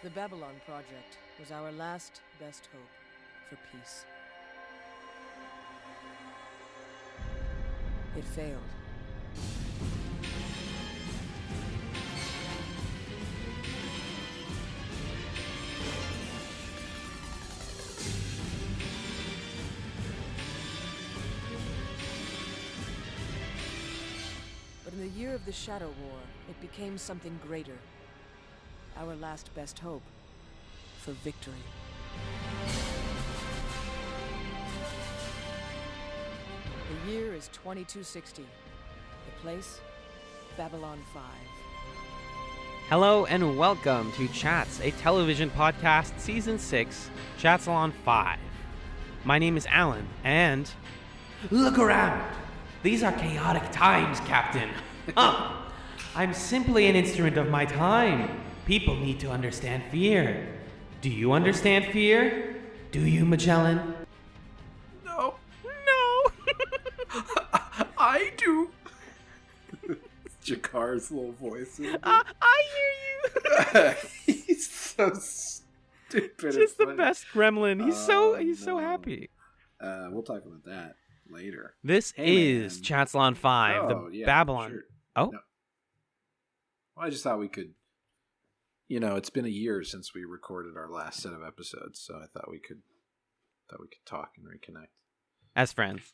The Babylon Project was our last best hope for peace. It failed. But in the year of the Shadow War, it became something greater. Our last best hope for victory. The year is 2260. The place, Babylon 5. Hello and welcome to Chats, a television podcast, Season 6, Chatzylon 5. My name is Alan, and... Look around! These are chaotic times, Captain. I'm simply an instrument of my time. People need to understand fear. Do you understand fear? Do you, Magellan? No. No! I do. Jakar's little voice. I hear you! He's so stupid. Just the best gremlin. He's so happy. We'll talk about that later. This is Chatzylon 5, the Babylon. Sure. Oh? No. Well, I just thought we could, it's been a year since we recorded our last set of episodes, so I thought we could talk and reconnect. As friends.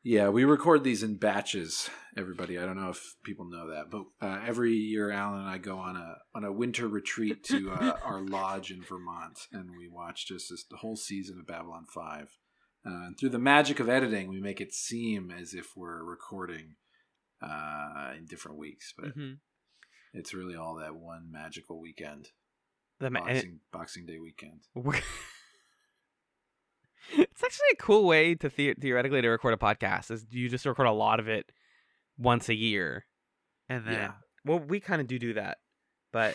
Yeah, we record these in batches, everybody. I don't know if people know that, but every year Alan and I go on a winter retreat to our lodge in Vermont, and we watch just the whole season of Babylon 5. And through the magic of editing, we make it seem as if we're recording in different weeks, but it's really all that one magical weekend, Boxing Day weekend. It's actually a cool way to theoretically to record a podcast. Is you just record a lot of it once a year, and then we kind of do that. But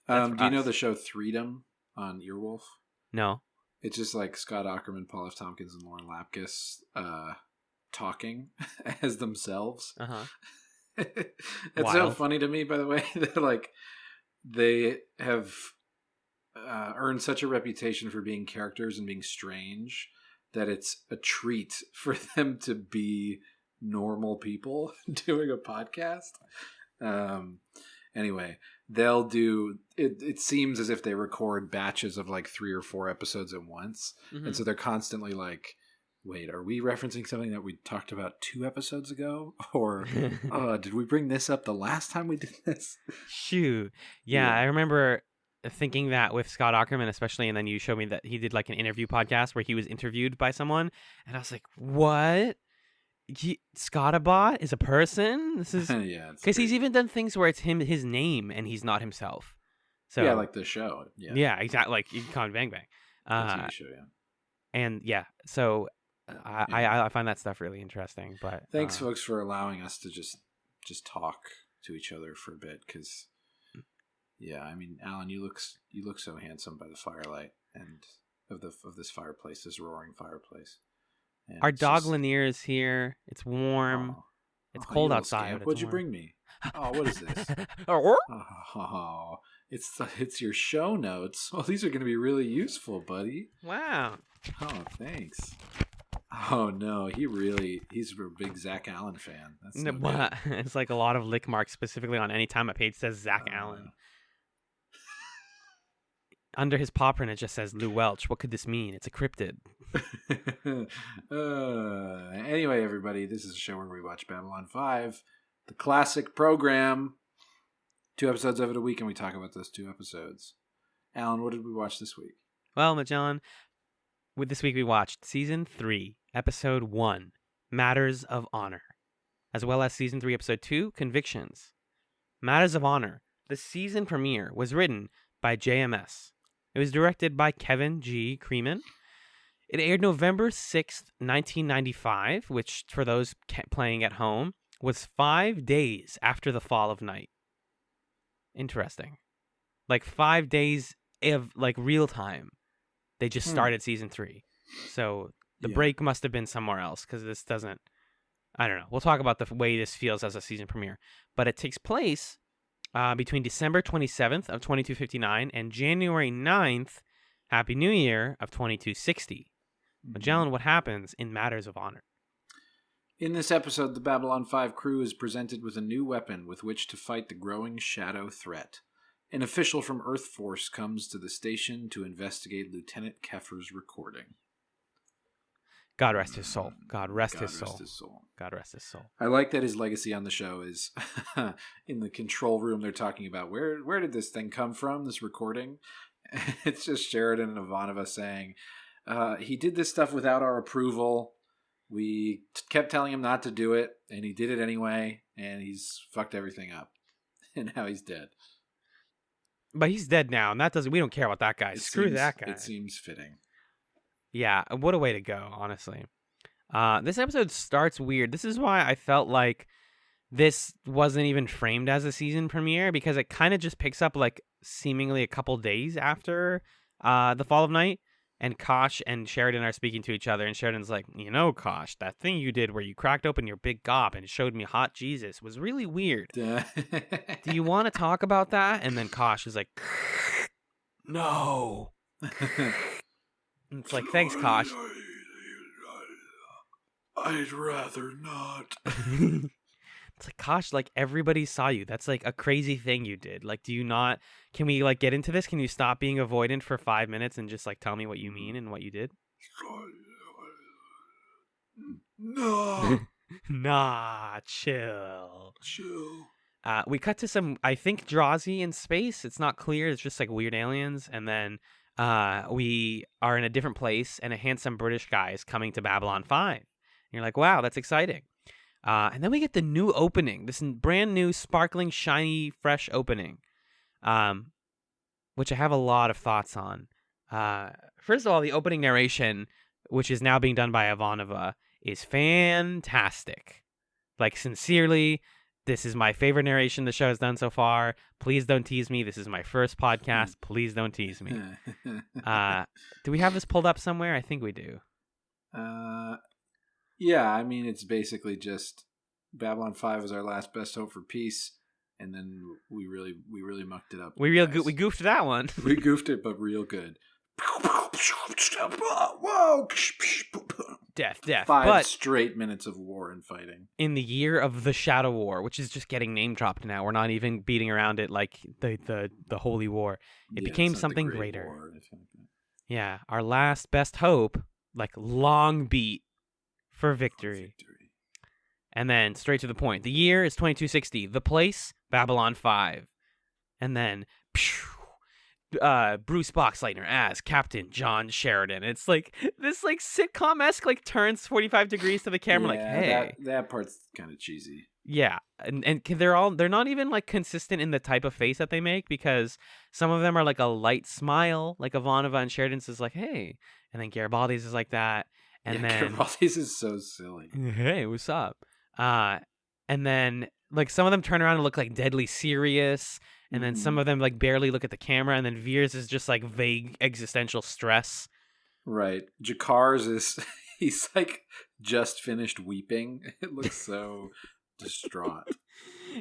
do you know the show Freedom on Earwolf? No. It's just like Scott Aukerman, Paul F. Tompkins, and Lauren Lapkus talking as themselves. It's so funny to me, by the way, that they have earned such a reputation for being characters and being strange that it's a treat for them to be normal people doing a podcast. Anyway, they'll do it. It seems as if they record batches of 3 or 4 episodes at once, and so they're constantly like, wait, are we referencing something that we talked about 2 episodes ago? Or did we bring this up the last time we did this? Shoot. Yeah, I remember thinking that with Scott Aukerman especially, and then you showed me that he did an interview podcast where he was interviewed by someone, and I was like, what? Scottabot is a person? This is because he's even done things where it's his name and he's not himself. So yeah, like the show. Yeah, exactly. Like Econ Bang Bang. TV show, And so I find that stuff really interesting. But thanks, folks, for allowing us to just talk to each other for a bit. Because Alan, you look so handsome by the firelight and of this fireplace, this roaring fireplace. And our dog Lanier is here. It's warm. It's cold outside. What'd you bring me? Oh, what is this? It's your show notes. Well, these are going to be really useful, buddy. Wow. Oh, thanks. Oh no, he's a big Zach Allen fan. That's It's like a lot of lick marks, specifically on any time a page says Zach Allen. Under his paw print, it just says Lou Welch. What could this mean? It's a cryptid. Anyway, everybody, this is a show where we watch Babylon 5, the classic program. 2 episodes of it a week, and we talk about those 2 episodes. Alan, what did we watch this week? Well, Magellan, this week we watched Season 3, Episode 1, Matters of Honor, as well as Season 3, Episode 2, Convictions. Matters of Honor, the season premiere, was written by JMS. It was directed by Kevin G. Creeman. It aired November 6th, 1995, which, for those playing at home, was 5 days after the fall of night. Interesting. 5 days of, real time. They just started Season 3. So the break must have been somewhere else, because this doesn't... I don't know. We'll talk about the way this feels as a season premiere. But it takes place between December 27th of 2259 and January 9th, Happy New Year, of 2260. Magellan, what happens in Matters of Honor? In this episode, the Babylon 5 crew is presented with a new weapon with which to fight the growing shadow threat. An official from Earth Force comes to the station to investigate Lieutenant Keffer's recording. God rest his soul. God rest his soul. God rest his soul. I like that his legacy on the show is in the control room. They're talking about where did this thing come from, this recording? It's just Sheridan and Ivanova saying, he did this stuff without our approval. We kept telling him not to do it, and he did it anyway, and he's fucked everything up. And now he's dead. But he's dead now, and we don't care about that guy. Screw that guy. It seems fitting. Yeah, what a way to go, honestly. This episode starts weird. This is why I felt like this wasn't even framed as a season premiere, because it kind of just picks up like seemingly a couple days after the fall of night, and Kosh and Sheridan are speaking to each other, and Sheridan's like, you know, Kosh, that thing you did where you cracked open your big gob and showed me hot Jesus was really weird. Do you want to talk about that? And then Kosh is like, no. And it's like, thanks, Kosh. I'd rather not. It's like, Kosh, like, everybody saw you. That's like a crazy thing you did. Like, do you not, can we like get into this? Can you stop being avoidant for 5 minutes and just like tell me what you mean and what you did? No. Nah, chill. Chill. We cut to some, I think, Drazi in space. It's not clear. It's just like weird aliens. And then we are in a different place, and a handsome British guy is coming to Babylon 5. And you're like, wow, that's exciting. And then we get the new opening, this brand new, sparkling, shiny, fresh opening, which I have a lot of thoughts on. First of all, the opening narration, which is now being done by Ivanova, is fantastic. Like, sincerely, this is my favorite narration the show has done so far. Please don't tease me. This is my first podcast. Please don't tease me. Do we have this pulled up somewhere? I think we do. Yeah, I mean, it's basically just Babylon 5 is our last best hope for peace, and then we really mucked it up. We goofed that one. We goofed it, but real good. Whoa! Death. 5 straight minutes of war and fighting. In the year of the Shadow War, which is just getting name dropped now. We're not even beating around it like the Holy War. It became something greater. War, like yeah, our last best hope, like long beat for victory. And then straight to the point. The year is 2260. The place, Babylon 5. And then Bruce Boxleitner as Captain John Sheridan. It's like this like sitcom-esque like turns 45 degrees to the camera, like, hey. That part's kind of cheesy. Yeah. And they're not even like consistent in the type of face that they make, because some of them are like a light smile, like Ivanova and Sheridan's is like, hey. And then Garibaldi's is like that. And then Garibaldi's is so silly. Hey, what's up? And then like some of them turn around and look like deadly serious, and then some of them like barely look at the camera, and then Veers is just like vague existential stress. Right. Jakar's is he's like just finished weeping. It looks so distraught.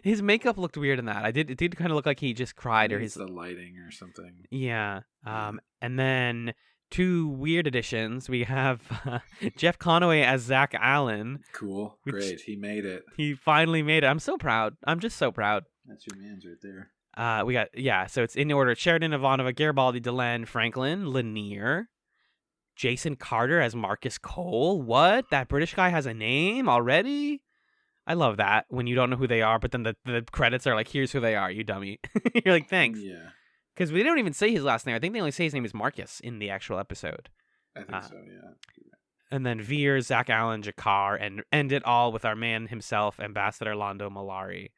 His makeup looked weird in that. It did kind of look like he just cried, or the lighting or something. Yeah. And then two weird additions. We have Jeff Conaway as Zach Allen. Cool. Great. He made it. He finally made it. I'm so proud. I'm just so proud. That's your man's right there. We got, so it's in order. Sheridan, Ivanova, Garibaldi, Delenn, Franklin, Lanier, Jason Carter as Marcus Cole. What? That British guy has a name already? I love that when you don't know who they are, but then the credits are like, here's who they are, you dummy. You're like, thanks. Yeah. Because they don't even say his last name. I think they only say his name is Marcus in the actual episode. I think so, yeah. And then Veers, Zach Allen, Jakar, and end it all with our man himself, Ambassador Londo Mollari,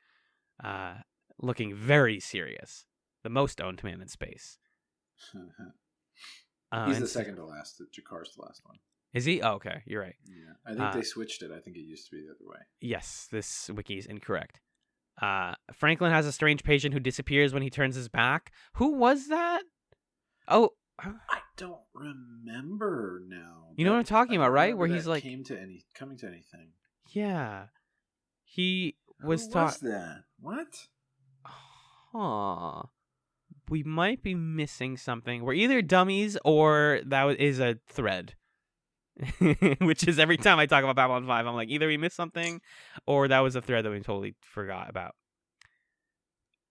looking very serious. The most owned man in space. He's the second to last. Jakar's the last one. Is he? Oh, okay. You're right. Yeah. I think they switched it. I think it used to be the other way. Yes, this wiki is incorrect. Franklin has a strange patient who disappears when he turns his back. Who was that? Oh, I don't remember now. You know what I'm talking about, right? Where he's like coming to anything. Yeah, he was. Who was that? What? we might be missing something. We're either dummies or that is a thread. Which is every time I talk about Babylon 5, I'm like, either we missed something or that was a thread that we totally forgot about.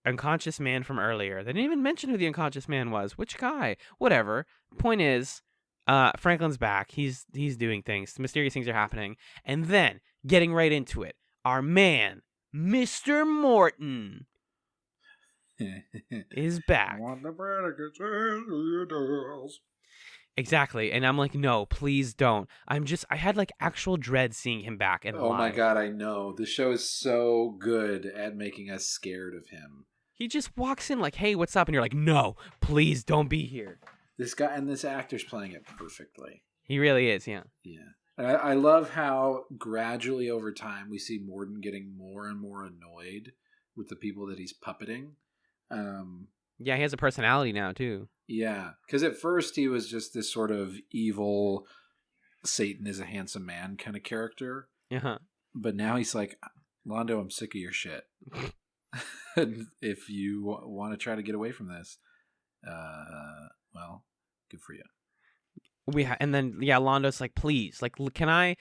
Unconscious man from earlier. They didn't even mention who the unconscious man was. Which guy? Whatever. Point is, Franklin's back. He's doing things. Mysterious things are happening. And then, getting right into it, our man, Mr. Morton, is back. Exactly. And I'm like, no, please don't. I had like actual dread seeing him back and Oh live. my God, I know. The show is so good at making us scared of him. He just walks in like, hey, what's up? And you're like, no, please don't be here. This guy and this actor's playing it perfectly. He really is, yeah. Yeah. I love how gradually over time we see Morton getting more and more annoyed with the people that he's puppeting. Yeah, he has a personality now, too. Yeah, because at first he was just this sort of evil, Satan is a handsome man kind of character. Uh-huh. But now he's like, Londo, I'm sick of your shit. And if you want to try to get away from this, well, good for you. And then Londo's like, please, like, can I?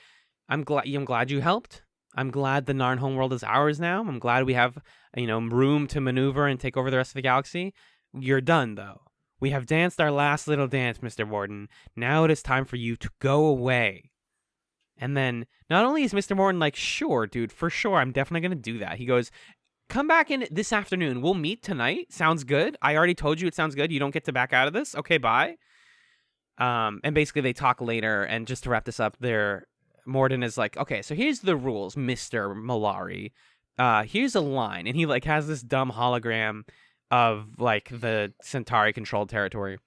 I'm glad you helped. I'm glad the Narn homeworld is ours now. I'm glad we have room to maneuver and take over the rest of the galaxy. You're done though. We have danced our last little dance, Mr. Morton. Now it is time for you to go away. And then not only is Mr. Morton like, sure, dude, for sure, I'm definitely going to do that. He goes, come back in this afternoon. We'll meet tonight. Sounds good. I already told you it sounds good. You don't get to back out of this. Okay, bye. And basically they talk later. And just to wrap this up, Morton is like, okay, so here's the rules, Mr. Malari. Here's a line. And he like has this dumb hologram of like the Centauri controlled territory.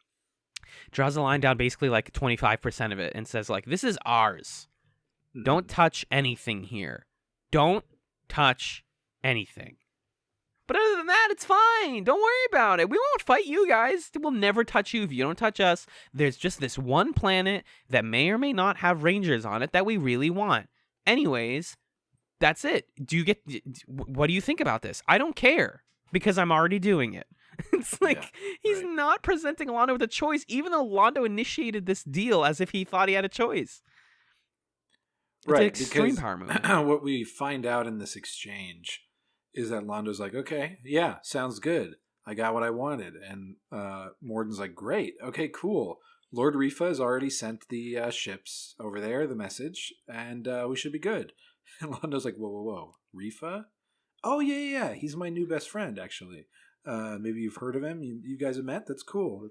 Draws a line down basically like 25% of it and says like, this is ours. Don't touch anything here. Don't touch anything. But other than that, it's fine. Don't worry about it. We won't fight you guys. We'll never touch you if you don't touch us. There's just this one planet that may or may not have rangers on it that we really want. Anyways, that's it. What do you think about this? I don't care because I'm already doing it. It's like he's not presenting Londo with a choice, even though Londo initiated this deal as if he thought he had a choice. It's an extreme power move. What we find out in this exchange is that Londo's like, okay, yeah, sounds good. I got what I wanted. And Morden's like, great. Okay, cool. Lord Rifa has already sent the ships over there, the message, and we should be good. And Londo's like, whoa. Rifa? Oh, yeah. He's my new best friend, actually. Maybe you've heard of him. You guys have met? That's cool.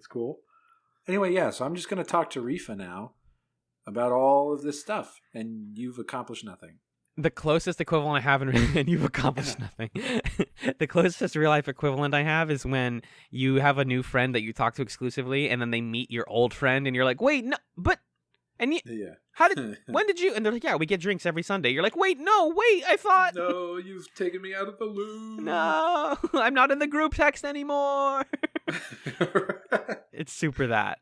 Anyway, yeah, so I'm just going to talk to Rifa now about all of this stuff, and you've accomplished nothing. The closest equivalent I have, and you've accomplished nothing. The closest real life equivalent I have is when you have a new friend that you talk to exclusively, and then they meet your old friend, and you're like, wait, no, but, and you, when did you, and they're like, yeah, we get drinks every Sunday. You're like, wait, I thought. No, you've taken me out of the loop. No, I'm not in the group text anymore. It's super that.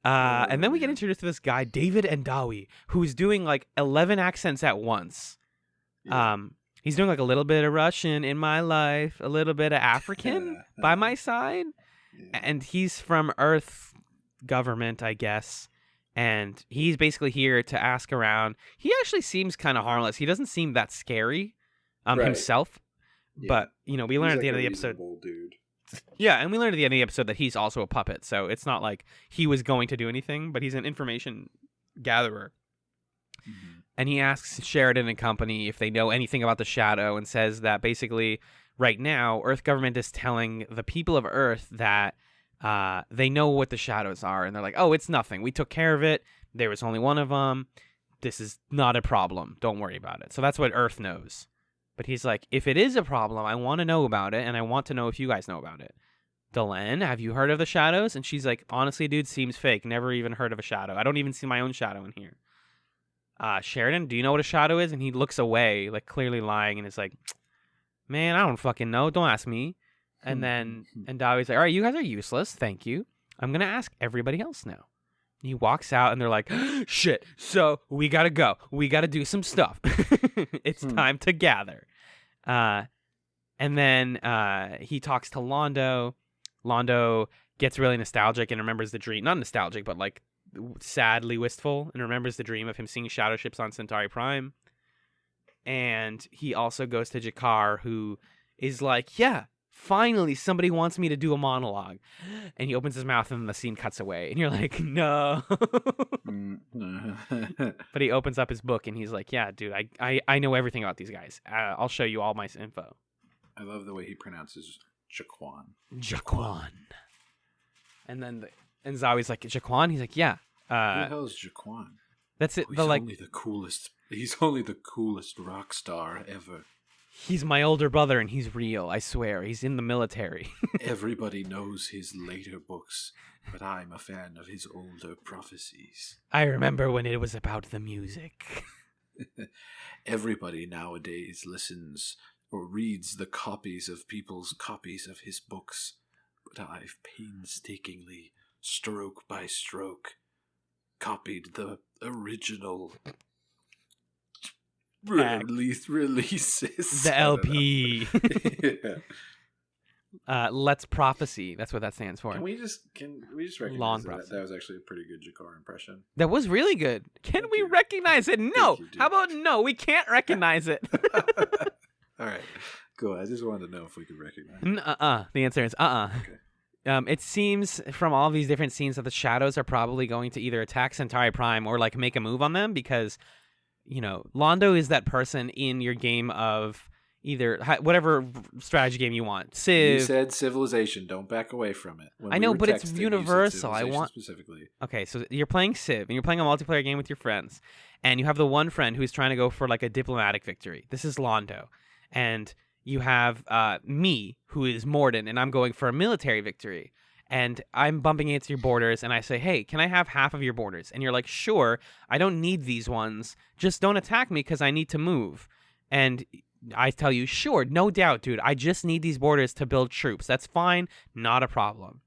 And then we get introduced to this guy, David Endawi, who's doing like 11 accents at once. Yeah. He's doing like a little bit of Russian in my life, a little bit of African by my side. Yeah. And he's from Earth government, I guess. And he's basically here to ask around. He actually seems kind of harmless. He doesn't seem that scary himself. Yeah. But, we learned at the end of the episode. Dude. Yeah, and we learned at the end of the episode that he's also a puppet. So it's not like he was going to do anything, but he's an information gatherer. Mm-hmm. And he asks Sheridan and company if they know anything about the Shadow and says that basically right now Earth government is telling the people of Earth that they know what the Shadows are. And they're like, oh, it's nothing. We took care of it. There was only one of them. This is not a problem. Don't worry about it. So that's what Earth knows. But he's like, if it is a problem, I want to know about it. And I want to know if you guys know about it. Delenn, have you heard of the Shadows? And she's like, honestly, dude, seems fake. Never even heard of a Shadow. I don't even see my own shadow in here. Sheridan, do you know what a shadow is? And he looks away, like clearly lying, and is like, man, I don't fucking know. Don't ask me. And then Dawi's like, all right, you guys are useless. Thank you. I'm going to ask everybody else now. And he walks out, and they're like, shit, so we got to go. We got to do some stuff. It's time to gather. And then he talks to Londo. Londo gets really nostalgic and remembers the dream. Not nostalgic, but like sadly wistful, and remembers the dream of him seeing shadow ships on Centauri Prime. And he also goes to Jakar, who is like, yeah, finally somebody wants me to do a monologue. And he opens his mouth and the scene cuts away. And you're like, no. But he opens up his book and he's like, yeah, dude, I know everything about these guys. I'll show you all my info. I love the way he pronounces Jaquan. Jaquan. And then and Zawi's like, Jaquan? He's like, yeah. Who the hell is Jaquan? That's it. He's only the coolest. He's only the coolest rock star ever. He's my older brother, and he's real. I swear, he's in the military. Everybody knows his later books, but I'm a fan of his older prophecies. I remember when it was about the music. Everybody nowadays listens or reads the copies of people's copies of his books, but I've painstakingly, stroke by stroke, copied the original releases. The LP. Yeah. Let's Prophecy. That's what that stands for. Can we just recognize Long that prophecy. that was actually a pretty good Jakar impression? That was really good. Can Thank we you. recognize it? No. Thank you, How about no? We can't recognize it. All right, cool. I just wanted to know if we could recognize it. The answer is Okay. It seems from all these different scenes that the shadows are probably going to either attack Centauri Prime or like make a move on them because, you know, Londo is that person in your game of either whatever strategy game you want. Civ. You said Civilization. Don't back away from it. When I we know, were but it's texting, you said universal. I Civilization want- specifically. Okay, so you're playing Civ and you're playing a multiplayer game with your friends, and you have the one friend who's trying to go for like a diplomatic victory. This is Londo, and you have me, who is Morden, and I'm going for a military victory. And I'm bumping into your borders, and I say, hey, can I have half of your borders? And you're like, sure, I don't need these ones. Just don't attack me because I need to move. And I tell you, sure, no doubt, dude. I just need these borders to build troops. That's fine. Not a problem.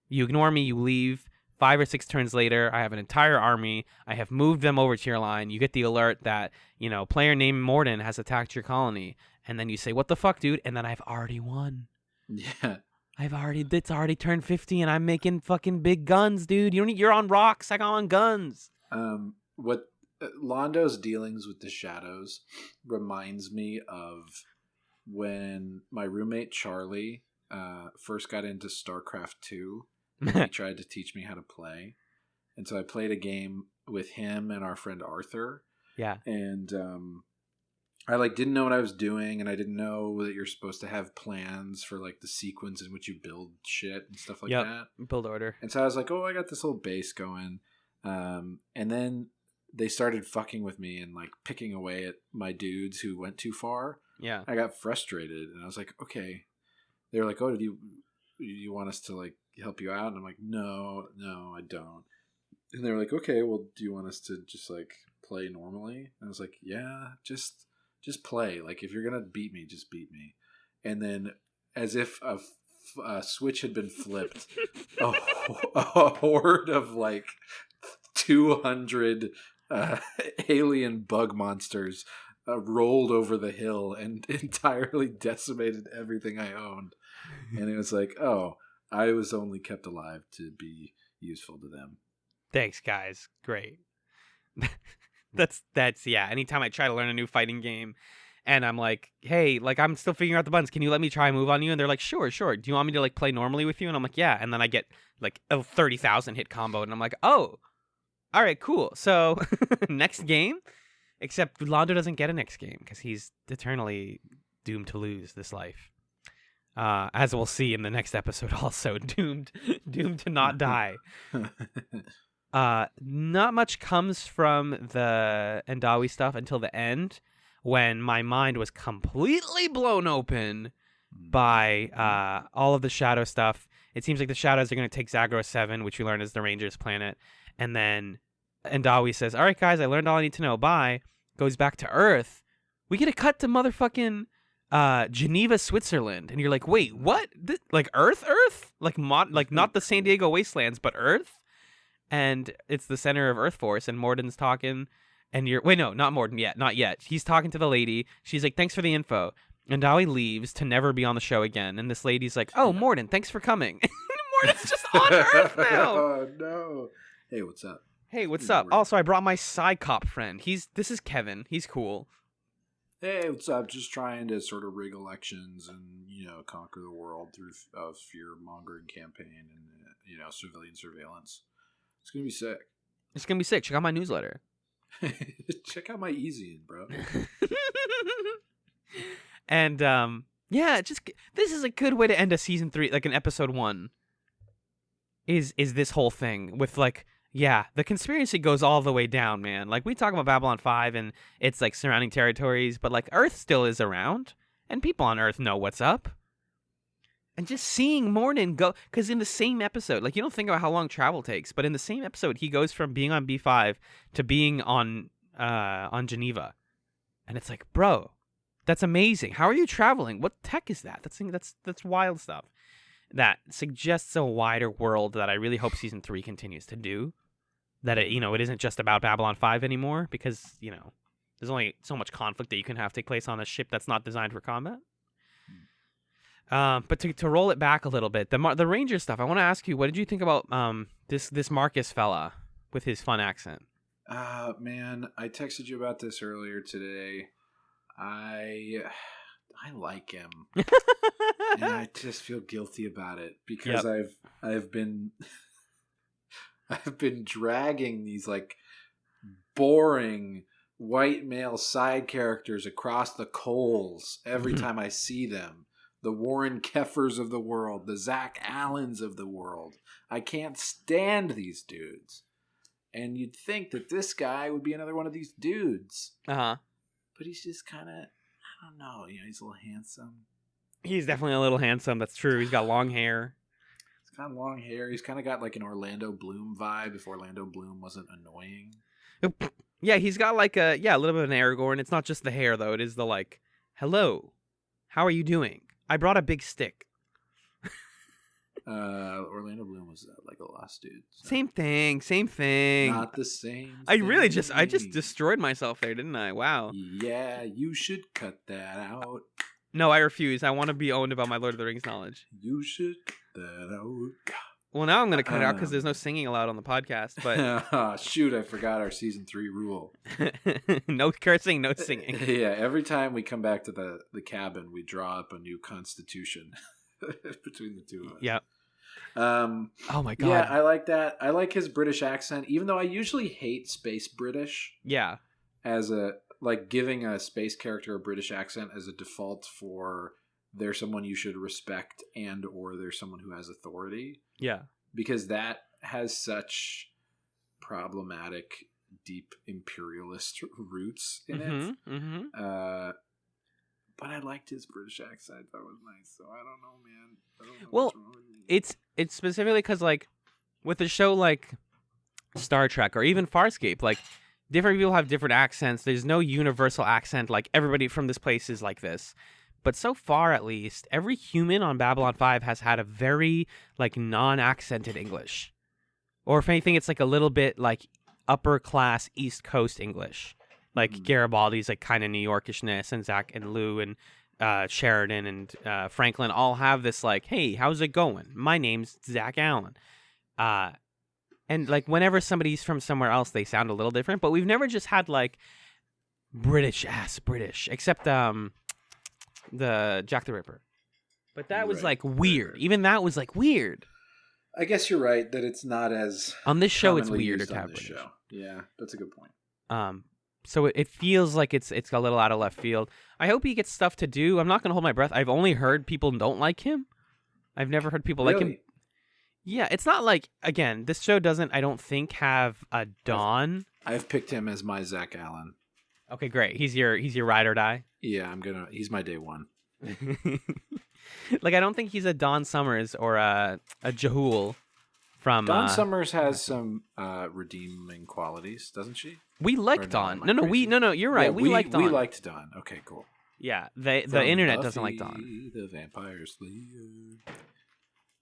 You ignore me. You leave. 5 or 6 turns later, I have an entire army. I have moved them over to your line. You get the alert that, you know, player named Morden has attacked your colony. And then you say, what the fuck, dude? And then I've already won. Yeah. It's already turned 50 and I'm making fucking big guns, dude. You're on rocks. I'm on guns. What Londo's dealings with the shadows reminds me of when my roommate Charlie first got into StarCraft 2. He tried to teach me how to play. And so I played a game with him and our friend Arthur. Yeah. And I like didn't know what I was doing, and I didn't know that you're supposed to have plans for like the sequence in which you build shit and stuff like that. Build order. And so I was like, oh, I got this little base going. And then they started fucking with me and like picking away at my dudes who went too far. Yeah. I got frustrated, and I was like, okay. They were like, oh, do you want us to like help you out? And I'm like, no, I don't. And they were like, okay, well, do you want us to just like play normally? And I was like, yeah, just play. Like, if you're gonna beat me, just beat me. And then, as if a switch had been flipped, a horde of like 200 alien bug monsters rolled over the hill and entirely decimated everything I owned. And it was like, oh, I was only kept alive to be useful to them. Thanks, guys. Great. That's yeah. Anytime I try to learn a new fighting game and I'm like, hey, like I'm still figuring out the buttons. Can you let me try a move on you? And they're like, sure. Do you want me to like play normally with you? And I'm like, yeah. And then I get like a 30,000 hit combo and I'm like, oh, all right, cool. So next game, except Londo doesn't get a next game because he's eternally doomed to lose this life. As we'll see in the next episode, also doomed to not die. Not much comes from the Endawi stuff until the end, when my mind was completely blown open by all of the shadow stuff. It seems like the shadows are going to take Zagros 7, which we learned is the Rangers planet, and then Endawi says, all right, guys, I learned all I need to know. Bye. Goes back to Earth. We get a cut to motherfucking Geneva, Switzerland, and you're like, wait, what? Like Earth? Like not the San Diego wastelands, but Earth? And it's the center of Earth Force, and Morden's talking, and not Morden yet, not yet. He's talking to the lady. She's like, thanks for the info. And Dolly leaves to never be on the show again. And this lady's like, "Oh, Morden, thanks for coming." Morden's just on Earth now. Oh no! Hey, what's up? Hey, what's up? Also, I brought my side cop friend. This is Kevin. He's cool. Hey, what's up? Just trying to sort of rig elections and conquer the world through a fear-mongering campaign and civilian surveillance. It's gonna be sick. It's gonna be sick. Check out my newsletter. Check out my Easy-In, bro. And this is a good way to end a season 3, like an episode 1. Is this whole thing with like, yeah, the conspiracy goes all the way down, man. Like, we talk about Babylon 5 and it's like surrounding territories, but like Earth still is around and people on Earth know what's up. And just seeing Mornin go, because in the same episode, like, you don't think about how long travel takes, but in the same episode, he goes from being on B5 to being on Geneva, and it's like, bro, that's amazing. How are you traveling? What tech is that? That's wild stuff. That suggests a wider world that I really hope season 3 continues to do. That it isn't just about Babylon 5 anymore, because there's only so much conflict that you can have take place on a ship that's not designed for combat. But to roll it back a little bit, the Ranger stuff, I want to ask you, what did you think about this Marcus fella with his fun accent? Man, I texted you about this earlier today. I like him, and I just feel guilty about it because I've been dragging these like boring white male side characters across the coals every time I see them. The Warren Keffers of the world, the Zach Allens of the world. I can't stand these dudes. And you'd think that this guy would be another one of these dudes. Uh-huh. But he's just kind of, I don't know, he's a little handsome. He's definitely a little handsome, that's true. He's got long hair. He's got long hair. He's kind of got like an Orlando Bloom vibe if Orlando Bloom wasn't annoying. Yeah, he's got like a little bit of an Aragorn. It's not just the hair, though. It is the like, hello, how are you doing? I brought a big stick. Orlando Bloom was like a lost dude. So. Same thing. Not the same. I just destroyed myself there, didn't I? Wow. Yeah, you should cut that out. No, I refuse. I want to be owned about my Lord of the Rings knowledge. You should cut that out. Well, now I'm going to cut it out because there's no singing allowed on the podcast. But shoot, I forgot our season 3 rule. No cursing, no singing. Yeah, every time we come back to the cabin, we draw up a new constitution between the two of us. Yeah. Oh my god. Yeah, I like that. I like his British accent, even though I usually hate space British. Yeah. As giving a space character a British accent as a default for they're someone you should respect and or they're someone who has authority. Yeah. Because that has such problematic, deep imperialist roots in it. Mm-hmm. But I liked his British accent. That was nice. So I don't know, man. I don't know well, it's specifically because, like, with a show like Star Trek or even Farscape, like, different people have different accents. There's no universal accent. Like, everybody from this place is like this. But so far, at least, every human on Babylon 5 has had a very, like, non-accented English. Or if anything, it's, like, a little bit, like, upper-class East Coast English. Like, Garibaldi's, like, kind of New Yorkishness, and Zach and Lou and Sheridan and Franklin all have this, like, hey, how's it going? My name's Zach Allen. And, like, whenever somebody's from somewhere else, they sound a little different. But we've never just had, like, British, except, the Jack the Ripper. But that was like weird. Even that was like weird. I guess you're right that it's not as on this show it's weirder to have British. Show. Yeah, that's a good point. So it feels like it's a little out of left field. I hope he gets stuff to do. I'm not going to hold my breath. I've only heard people don't like him. I've never heard people like him. Yeah, it's not like, again, this show doesn't, I don't think, have a Dawn. I've picked him as my Zach Allen. Okay, great. He's your ride or die. Yeah, he's my day one. Like, I don't think he's a Dawn Summers or a Jahul from... Dawn Summers has some redeeming qualities, doesn't she? We like Dawn. No, you're right. Yeah, we like Dawn. We liked Dawn. Okay, cool. Yeah, the internet doesn't like Dawn. The Vampire Slayer.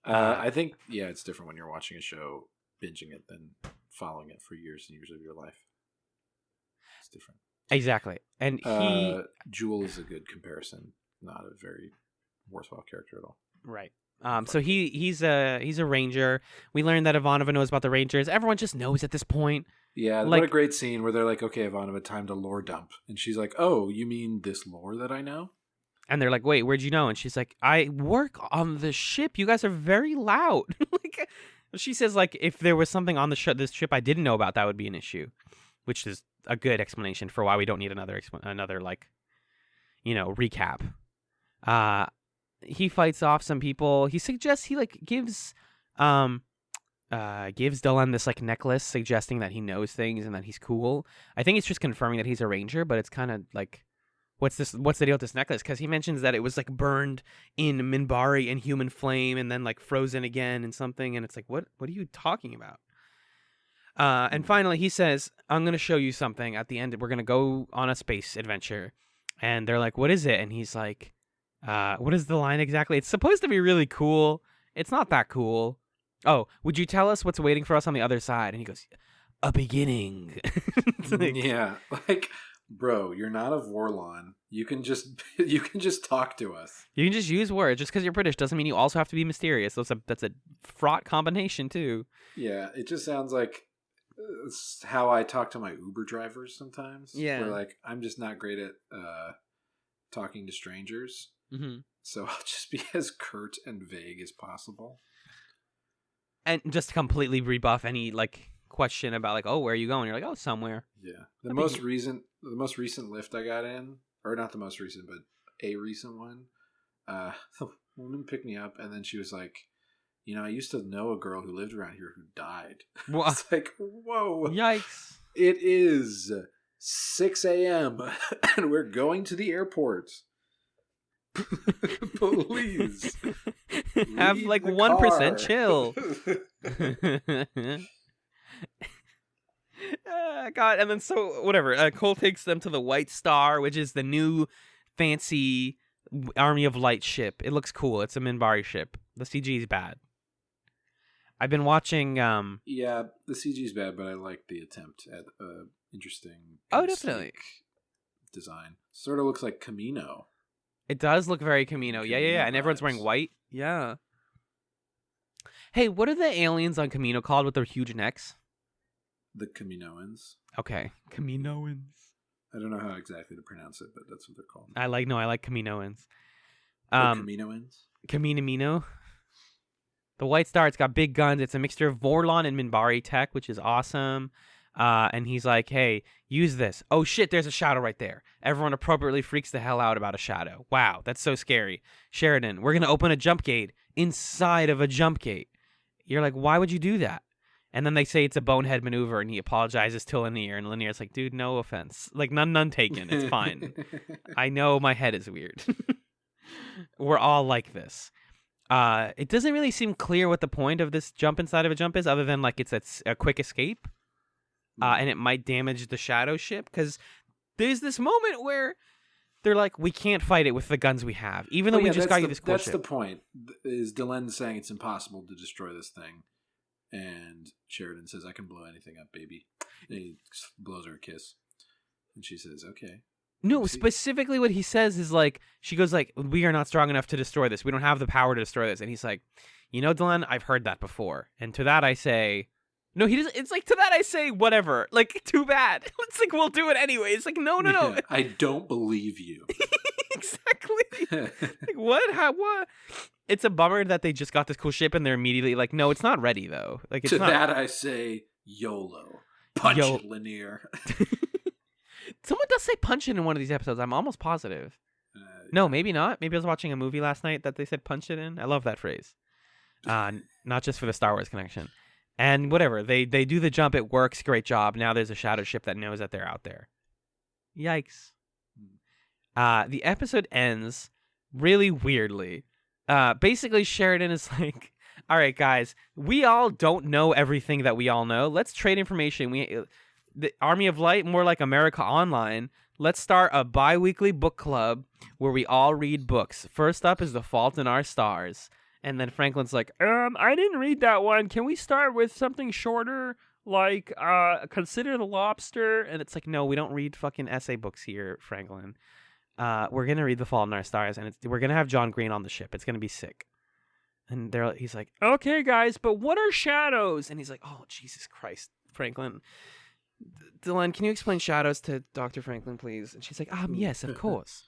I think, it's different when you're watching a show, binging it, than following it for years and years of your life. It's different. Exactly. And Jewel is a good comparison. not a very worthwhile character at all. Right. So he's a ranger. We learned that Ivanova knows about the rangers. Everyone just knows at this point. Yeah, like, what a great scene where they're like, okay, Ivanova, time to lore dump. And she's like, oh, you mean this lore that I know? And they're like, wait, where'd you know? And she's like, I work on the ship. You guys are very loud. Like, she says, like, if there was something on this ship I didn't know about, that would be an issue, which is a good explanation for why we don't need another like, recap. He fights off some people. He suggests he like gives Dylan this like necklace, suggesting that he knows things and that he's cool. I think it's just confirming that he's a ranger, but it's kind of like, what's the deal with this necklace? Because he mentions that it was like burned in Minbari and human flame and then like frozen again and something, and it's like, what are you talking about? And finally he says, I'm gonna show you something at the end. We're gonna go on a space adventure. And they're like, what is it? And he's like, what is the line exactly? It's supposed to be really cool. It's not that cool. Oh, would you tell us what's waiting for us on the other side? And he goes, a beginning. Like, yeah, like, bro, you're not of Vorlon. You can just talk to us. You can just use words. Just because you're British doesn't mean you also have to be mysterious. That's a fraught combination too. Yeah, it just sounds like how I talk to my Uber drivers sometimes. Yeah, where like I'm just not great at talking to strangers. Mm-hmm. So I'll just be as curt and vague as possible. And just completely rebuff any like question about like, oh, where are you going? You're like, oh, somewhere. Yeah. The most recent lift I got in, or not the most recent, but a recent one, the woman picked me up and then she was like, I used to know a girl who lived around here who died. It's like, whoa. Yikes. It is 6 a.m. and we're going to the airport. Please. Have like 1% chill. God, and then so whatever. Cole takes them to the White Star, which is the new fancy Army of Light ship. It looks cool. It's a Minbari ship. The CG is bad. I've been watching. Yeah, the CG is bad, but I like the attempt at interesting. Oh, definitely. Design sort of looks like Camino. It does look very Camino. Yeah. And everyone's wearing white. Yeah. Hey, what are the aliens on Camino called with their huge necks? The Caminoans. Okay, Caminoans. I don't know how exactly to pronounce it, but that's what they're called. I like Caminoans. Caminoans? Camino. The White Star, it's got big guns. It's a mixture of Vorlon and Minbari tech, which is awesome. And he's like, hey, use this. Oh, shit, there's a shadow right there. Everyone appropriately freaks the hell out about a shadow. Wow, that's so scary. Sheridan, we're going to open a jump gate inside of a jump gate. You're like, why would you do that? And then they say it's a bonehead maneuver, and he apologizes to Lanier, and Lanier's like, dude, no offense. Like, none taken. It's fine. I know my head is weird. We're all like this. It doesn't really seem clear what the point of this jump inside of a jump is, other than, like, it's a quick escape. And it might damage the shadow ship, because there's this moment where they're like, we can't fight it with the guns we have, even though we just got you this cool ship. That's the point, is Delenn saying it's impossible to destroy this thing. And Sheridan says, I can blow anything up, baby. And he blows her a kiss. And she says, okay. No, specifically what he says is like, she goes like, we are not strong enough to destroy this. We don't have the power to destroy this. And he's like, Delenn, I've heard that before. And to that I say, no, he doesn't. It's like, to that I say, whatever. Like, too bad. It's like, we'll do it anyway. It's like, no. Yeah, I don't believe you. Exactly. Like, what? How? What? It's a bummer that they just got this cool ship and they're immediately like, no, it's not ready though. Like, it's not. That I say, YOLO. Punch it, Lanier. Someone does say punch it in one of these episodes. I'm almost positive. No, maybe not. Maybe I was watching a movie last night that they said punch it in. I love that phrase. Not just for the Star Wars connection. And whatever, they do the jump. It works. Great job. Now there's a shadow ship that knows that they're out there. Yikes. The episode ends really weirdly. Basically, Sheridan is like, all right, guys, we all don't know everything that we all know. Let's trade information. The Army of Light, more like America Online. Let's start a bi-weekly book club where we all read books. First up is The Fault in Our Stars. And then Franklin's like, I didn't read that one. Can we start with something shorter? Like, Consider the Lobster? And it's like, no, we don't read fucking essay books here, Franklin. we're gonna read The Fault in Our Stars, and we're gonna have John Green on the ship. It's gonna be sick. And he's like, okay, guys, but what are shadows? And he's like, oh, Jesus Christ, Franklin. Dylan, can you explain shadows to Dr. Franklin, please? And she's like, yes, of course.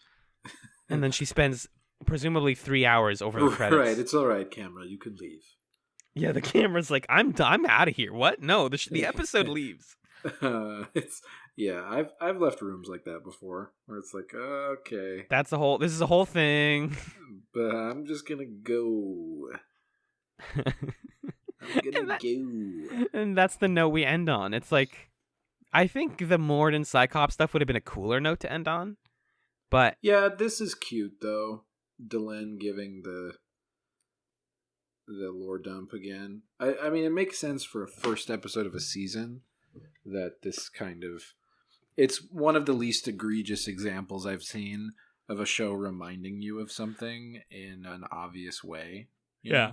And then she spends presumably 3 hours over the credits. Right, it's all right, camera. You can leave. Yeah, the camera's like, I'm out of here. What? No, the episode leaves. I've left rooms like that before, where it's like, okay, this is a whole thing. But I'm just gonna go. And that's the note we end on. It's like, I think the Mord and Cyclops stuff would have been a cooler note to end on. But yeah, this is cute though. Delenn giving the lore dump again. I mean, it makes sense for a first episode of a season that this kind of... It's one of the least egregious examples I've seen of a show reminding you of something in an obvious way. Yeah.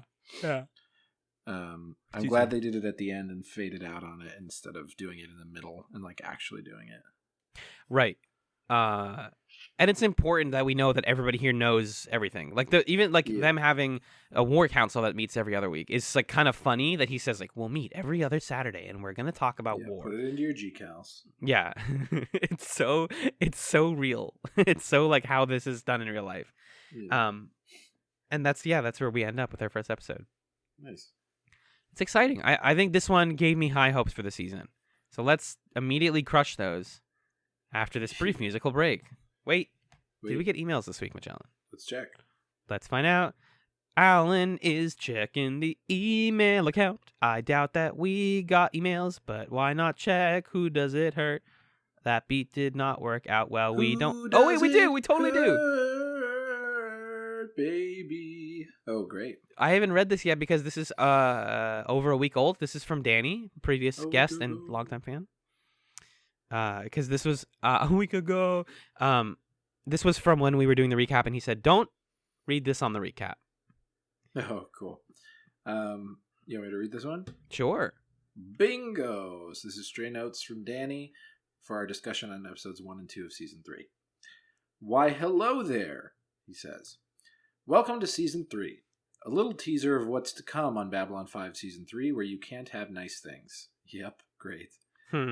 I'm glad they did it at the end and faded out on it instead of doing it in the middle and like actually doing it. Right. And it's important that we know that everybody here knows everything. Like them having a war council that meets every other week is like kind of funny that he says like, we'll meet every other Saturday and we're going to talk about war. Put it into your GCals. Yeah. It's so real. It's so like how this is done in real life. Yeah. And that's where we end up with our first episode. Nice. It's exciting. I think this one gave me high hopes for the season. So let's immediately crush those after this brief musical break. Wait, did we get emails this week, Magellan? Let's check. Let's find out. Alan is checking the email account. I doubt that we got emails, but why not check? Who does it hurt? That beat did not work out well. We don't... Oh, wait, we do. We totally do. Baby. Oh, great. I haven't read this yet because this is over a week old. This is from Danny, previous guest and longtime fan. Because this was a week ago. This was from when we were doing the recap, and he said, "Don't read this on the recap." Oh, cool. You want me to read this one? Sure. Bingos! This is stray notes from Danny for our discussion on episodes 1 and 2 of Season 3. Why, hello there, he says. Welcome to Season 3. A little teaser of what's to come on Babylon 5 Season 3, where you can't have nice things. Yep, great.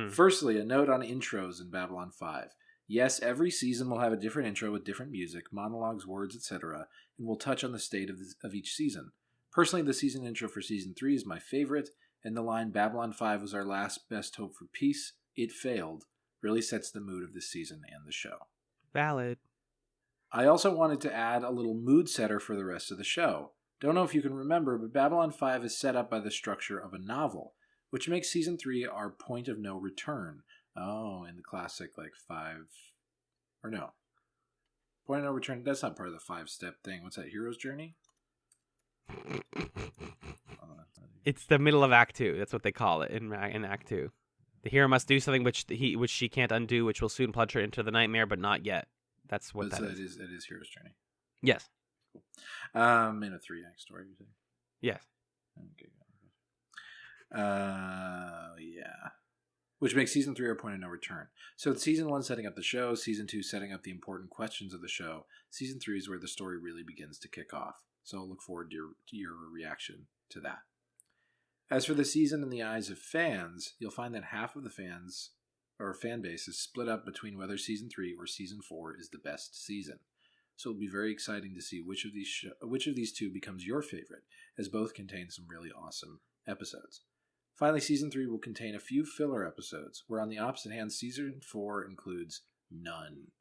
Firstly, a note on intros in Babylon 5. Yes, every season will have a different intro with different music, monologues, words, etc., and we'll touch on the state of each season. Personally, the season intro for Season 3 is my favorite, and the line Babylon 5 was our last best hope for peace, it failed, really sets the mood of this season and the show. Valid. I also wanted to add a little mood setter for the rest of the show. Don't know if you can remember, but Babylon 5 is set up by the structure of a novel, which makes Season 3 our point of no return. Oh, in the classic, like, 5... Or no. Point of no return, that's not part of the 5-step thing. What's that, Hero's Journey? It's the middle of Act 2. That's what they call it in Act 2. The hero must do something which she can't undo, which will soon plunge her into the nightmare, but not yet. That's what that is. It is Hero's Journey. Yes. Cool. In a 3-act story, you think? Yes. Okay. Yeah. Which makes Season 3 our point of no return. So it's Season 1 setting up the show, Season 2 setting up the important questions of the show. Season 3 is where the story really begins to kick off. So I'll look forward to your reaction to that. As for the season in the eyes of fans, you'll find that half of the fans or fan base is split up between whether Season 3 or Season 4 is the best season. So it'll be very exciting to see which of these two becomes your favorite, as both contain some really awesome episodes. Finally, Season 3 will contain a few filler episodes, where on the opposite hand, Season 4 includes none.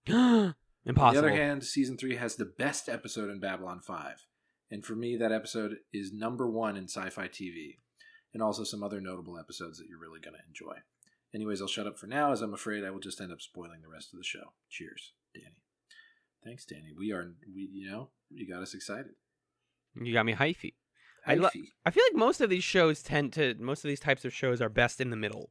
Impossible. On the other hand, Season 3 has the best episode in Babylon 5. And for me, that episode is number 1 in sci-fi TV. And also some other notable episodes that you're really going to enjoy. Anyways, I'll shut up for now, as I'm afraid I will just end up spoiling the rest of the show. Cheers, Danny. Thanks, Danny. You got us excited. You got me hyphy. I feel like most of these types of shows are best in the middle.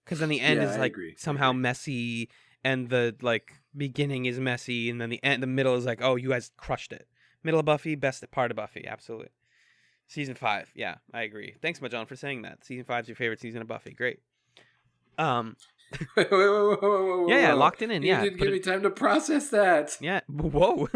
Because then the end is like somehow messy, and the like beginning is messy, and then the middle is like, oh, you guys crushed it. Middle of Buffy, best part of Buffy, absolutely. Season 5, yeah, I agree. Thanks, Majon, for saying that. Season 5 is your favorite season of Buffy. Great. Yeah, locked in. You didn't give me time to process that. Yeah, whoa.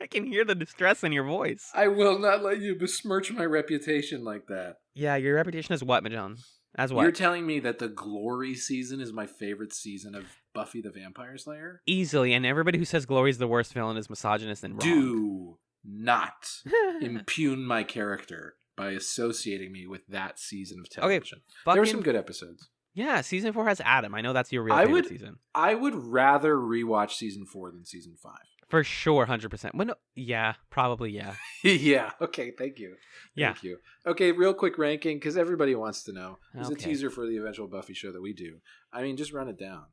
I can hear the distress in your voice. I will not let you besmirch my reputation like that. Yeah, your reputation is what, Magellan? As what? You're telling me that the Glory season is my favorite season of Buffy the Vampire Slayer? Easily, and everybody who says Glory is the worst villain is misogynist and wrong. Do not impugn my character by associating me with that season of television. Okay, there were some good episodes. Yeah, season 4 has Adam. I know that's your real favorite season. I would rather rewatch season 4 than season 5. For sure, 100%. Well, no, yeah, probably, yeah. Yeah, okay, thank you. Yeah. Thank you. Okay, real quick ranking, because everybody wants to know. There's a teaser for the eventual Buffy show that we do. I mean, just run it down.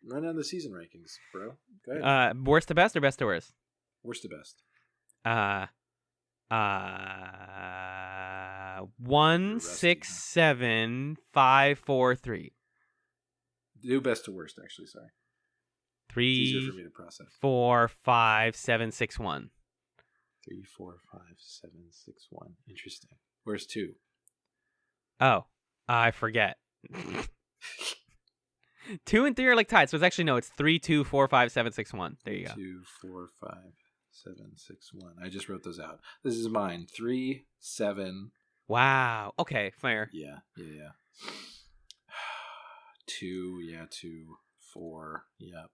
Run down the season rankings, bro. Go ahead. Worst to best or best to worst? Worst to best. 1, 6, 7, 5, 4, 3. Do best to worst, actually, sorry. 3, easier for me to process. 4, 5, 7, 6, 1. 3, 4, 5, 7, 6, 1. Interesting. Where's 2? Oh, I forget. 2 and 3 are like tied, so it's actually no. It's 3, 2, 4, 5, 7, 6, 1. There you go. 2, 4, 5, 7, 6, 1. I just wrote those out. This is mine. 3, 7. Wow. Okay, fair. Yeah. 2, 4. Yep.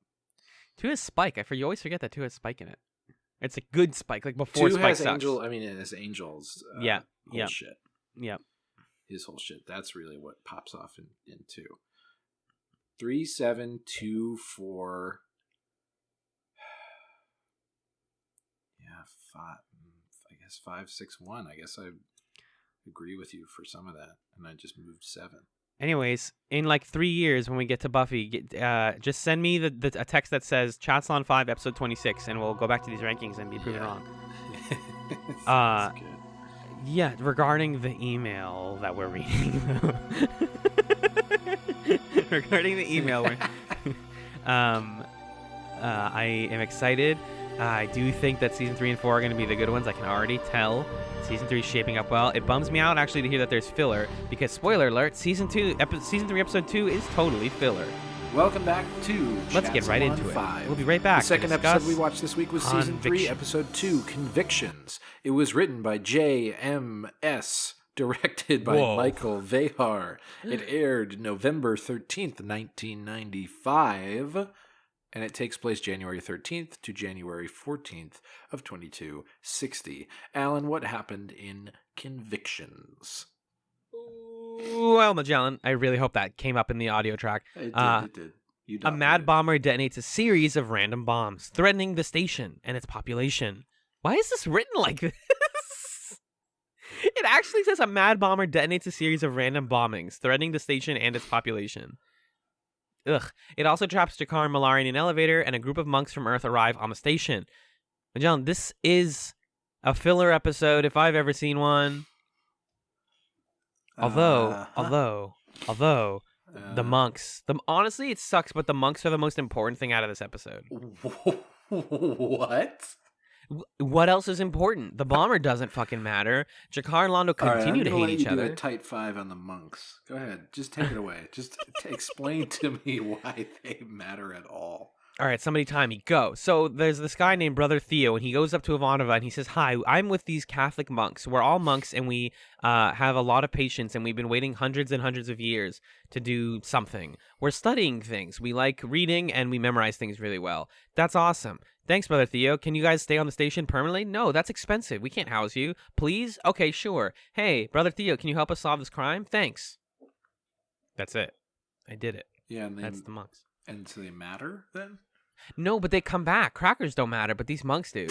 2 has Spike. You always forget that 2 has Spike in it. It's a good Spike, like before 2 Spike has sucks. Angel. I mean, it has Angel's. Whole shit. Yep. His whole shit. That's really what pops off in 2. 3, 7, 2, 4. Yeah, 5. I guess 5, 6, 1. I guess I agree with you for some of that, and I just moved 7. Anyways, in like 3 years when we get to Buffy, just send me a text that says Chatzylon 5 episode 26, and we'll go back to these rankings and be proven wrong. That's good. Yeah, regarding the email that we're reading. Regarding the email, I am excited. I do think that season 3 and 4 are going to be the good ones. I can already tell. Season 3 is shaping up well. It bums me out actually to hear that there's filler, because spoiler alert, season 3 episode 2 is totally filler. Welcome back to Let's get right into 5. it. We'll be right back. The second episode we watched this week was season 3, episode 2, Convictions. It was written by J.M.S., directed by Michael Vehar. It aired November 13th, 1995. And it takes place January 13th to January 14th of 2260. Alan, what happened in Convictions? Well, Magellan, I really hope that came up in the audio track. It did. A mad bomber detonates a series of random bombs, threatening the station and its population. Why is this written like this? It actually says a mad bomber detonates a series of random bombings, threatening the station and its population. Ugh. It also traps Jakar and Malari in an elevator, and a group of monks from Earth arrive on the station. Magellan, this is a filler episode if I've ever seen one. Although, the monks. Honestly, it sucks, but the monks are the most important thing out of this episode. What? What else is important? The bomber doesn't fucking matter. Jakar and Londo continue to hate each other. Do a tight 5 on the monks. Go ahead. Just take it away. Just explain to me why they matter at all. All right, somebody time me. Go. So there's this guy named Brother Theo, and he goes up to Ivanova, and he says, "Hi, I'm with these Catholic monks. We're all monks, and we have a lot of patience, and we've been waiting hundreds and hundreds of years to do something. We're studying things. We like reading, and we memorize things really well. That's awesome. Thanks, Brother Theo. Can you guys stay on the station permanently? No, that's expensive. We can't house you. Please? Okay, sure. Hey, Brother Theo, can you help us solve this crime? Thanks." That's it. I did it. Yeah, and that's the monks. And so they matter then? No, but they come back. Crackers don't matter, but these monks do.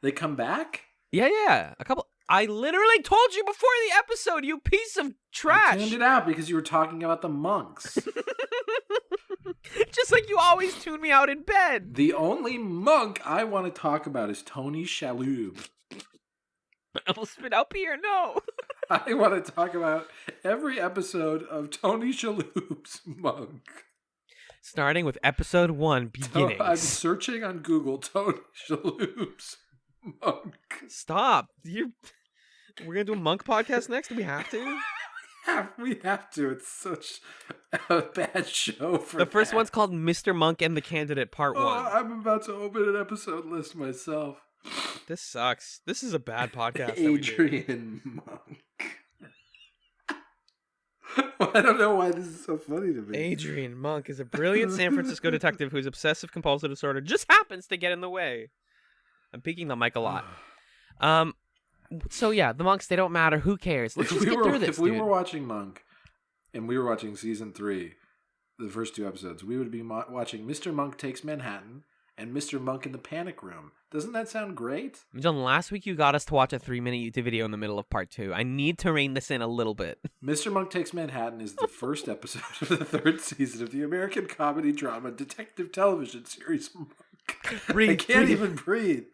They come back? Yeah. A couple. I literally told you before the episode, you piece of trash. I tuned it out because you were talking about the monks. Just like you always tune me out in bed. The only monk I want to talk about is Tony Shalhoub. I'll spit out Pierre, no. I want to talk about every episode of Tony Shalhoub's monk. Starting with episode 1, beginnings. I'm searching on Google Tony Shalhoub's monk. Stop. We're going to do a monk podcast next? Do we have to? We have to. It's such a bad show for The first that. one's called Mr. Monk and the Candidate Part 1. I'm about to open an episode list myself. This sucks. This is a bad podcast that we do. Adrian Monk. I don't know why this is so funny to me. Adrian Monk is a brilliant San Francisco detective whose obsessive compulsive disorder just happens to get in the way. I'm peeking the mic a lot. So yeah, the monks, they don't matter. Who cares? Let's just get through this, If we were watching Monk, and we were watching season 3, the first 2 episodes, we would be watching Mr. Monk Takes Manhattan and Mr. Monk in the Panic Room. Doesn't that sound great? John, last week you got us to watch a 3-minute YouTube video in the middle of part 2. I need to rein this in a little bit. Mr. Monk Takes Manhattan is the first episode of the 3rd season of the American comedy drama detective television series Monk. I can't even breathe.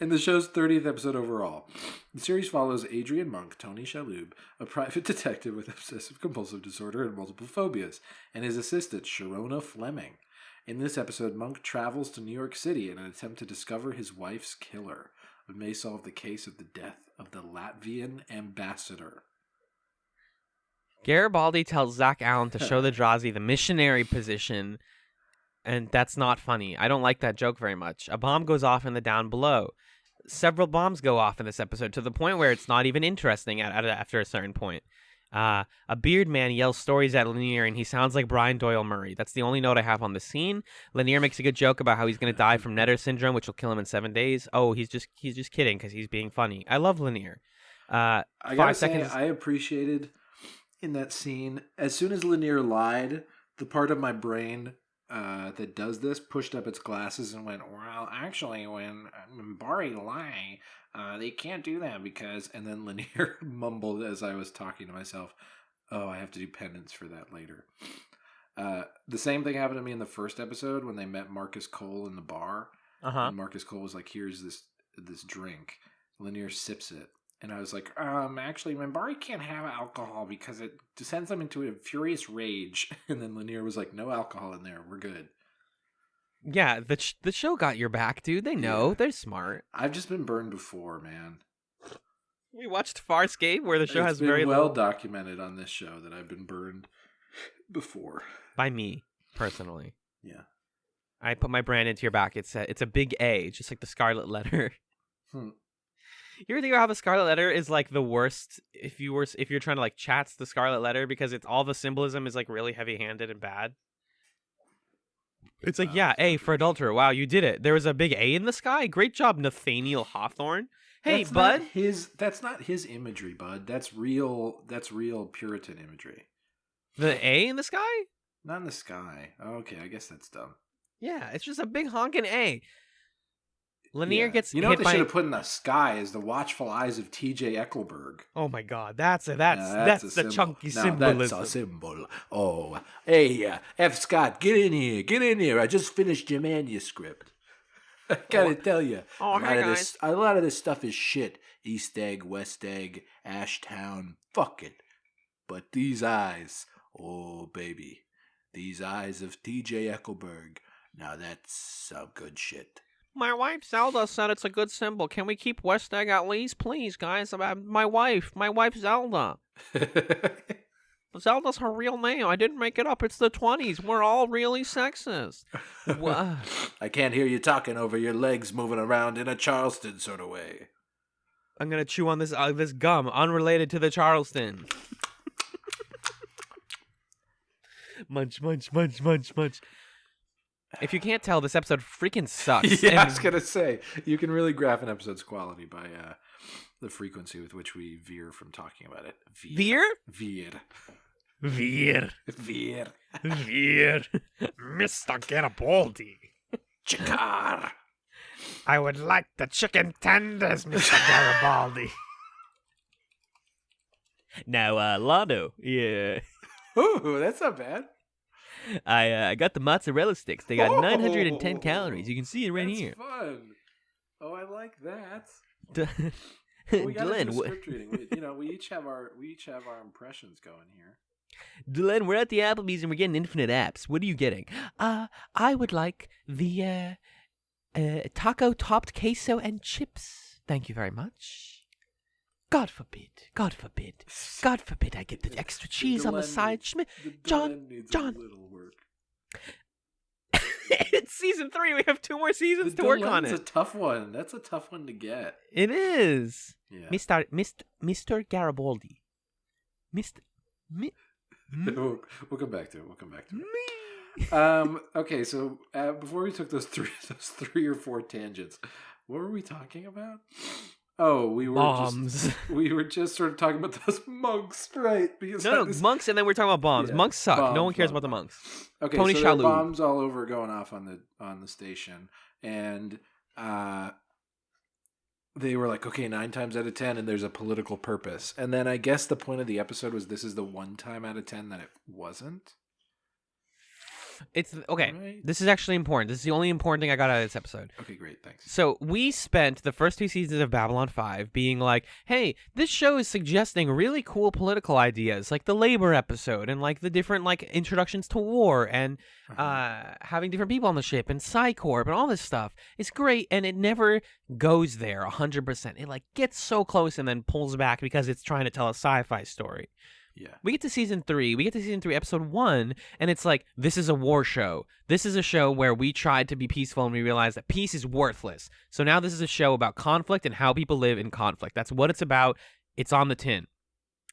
And the show's 30th episode overall. The series follows Adrian Monk, Tony Shalhoub, a private detective with obsessive-compulsive disorder and multiple phobias, and his assistant, Sharona Fleming. In this episode, Monk travels to New York City in an attempt to discover his wife's killer, but may solve the case of the death of the Latvian ambassador. Garibaldi tells Zach Allen to show the Drazi the missionary position, and that's not funny. I don't like that joke very much. A bomb goes off in the down below. Several bombs go off in this episode to the point where it's not even interesting after a certain point. A beard man yells stories at Lanier, and he sounds like Brian Doyle Murray. That's the only note I have on the scene. Lanier makes a good joke about how he's going to die from Netter syndrome, which will kill him in 7 days. Oh, he's just kidding because he's being funny. I love Lanier. I gotta say, I appreciated in that scene, as soon as Lanier lied, the part of my brain that does this pushed up its glasses and went, well, actually, when Bari lie, they can't do that because... And then Lanier mumbled as I was talking to myself, oh, I have to do penance for that later. The same thing happened to me in the first episode when they met Marcus Cole in the bar. And Marcus Cole was like, here's this drink. Lanier sips it. And I was like, actually, Minbari can't have alcohol because it sends them into a furious rage. And then Lanier was like, no alcohol in there. We're good. Yeah, the show got your back, dude. They know. Yeah. They're smart. I've just been burned before, man. We watched Farscape, where the show has very well documented on this show that I've been burned before. By me, personally. Yeah. I put my brand into your back. It's a big A, just like the Scarlet Letter. You ever think about how the Scarlet Letter is like the worst if you're trying to like chats the Scarlet Letter because it's all the symbolism is like really heavy-handed and bad? It's like, yeah, A for adulterer. Wow, you did it. There was a big A in the sky. Great job, Nathaniel Hawthorne. Hey, bud. That's not his imagery, bud. That's real Puritan imagery. The A in the sky? Not in the sky. Oh, okay, I guess that's dumb. Yeah, it's just a big honking A. Lanier gets hit by... You know what they should have put in the sky is the watchful eyes of T.J. Eckleburg. Oh my God, that's the chunky symbolism. That's a symbol. Oh, hey, F. Scott, get in here. I just finished your manuscript. I gotta tell you, a lot of this stuff is shit. East Egg, West Egg, Ashtown, fuck it. But these eyes, oh baby, these eyes of T.J. Eckleburg. Now that's some good shit. My wife Zelda said it's a good symbol. Can we keep West Egg at least, please, guys? My wife Zelda. Zelda's her real name. I didn't make it up. It's the 20s. We're all really sexist. I can't hear you talking over your legs moving around in a Charleston sort of way. I'm gonna chew on this gum unrelated to the Charleston. Munch, munch, munch, munch, munch. If you can't tell, this episode freaking sucks. Yeah, I was going to say, you can really graph an episode's quality by the frequency with which we veer from talking about it. Veer? Veer. Mr. Garibaldi. Chikar. I would like the chicken tenders, Mr. Garibaldi. Now, Lano. Yeah. Ooh, that's not bad. I got the mozzarella sticks. They got 910 calories. You can see it right here. That's fun. Oh, I like that. We got to do script reading. We each have our impressions going here. Dylan, we're at the Applebee's and we're getting infinite apps. What are you getting? I would like the taco topped queso and chips. Thank you very much. God forbid. God forbid. God forbid I get the extra cheese on the side. John. A little work. It's season 3. We have 2 more seasons to work on it. It's a tough one. That's a tough one to get. It is. Yeah. Mr. Garibaldi. We'll come back to it. Okay, so before we took those three or four tangents, what were we talking about? Oh, we were just sort of talking about those monks, right? Because monks, and then we're talking about bombs. Yeah, monks suck. No one cares about the monks. Okay, so there are bombs all over going off on the station, and they were like, okay, 9 times out of 10, and there's a political purpose. And then I guess the point of the episode was this is the 1 time out of 10 that it wasn't. It's okay. Right. This is actually important. This is the only important thing I got out of this episode. Okay, great. Thanks. So we spent the first 2 seasons of Babylon 5 being like, hey, this show is suggesting really cool political ideas, like the labor episode and like the different like introductions to war and having different people on the ship and Psycorp and all this stuff. It's great, and it never goes there 100%. It like gets so close and then pulls back because it's trying to tell a sci-fi story. Yeah. We get to season 3, episode 1, and it's like, this is a war show. This is a show where we tried to be peaceful and we realized that peace is worthless. So now this is a show about conflict and how people live in conflict. That's what it's about. It's on the tin.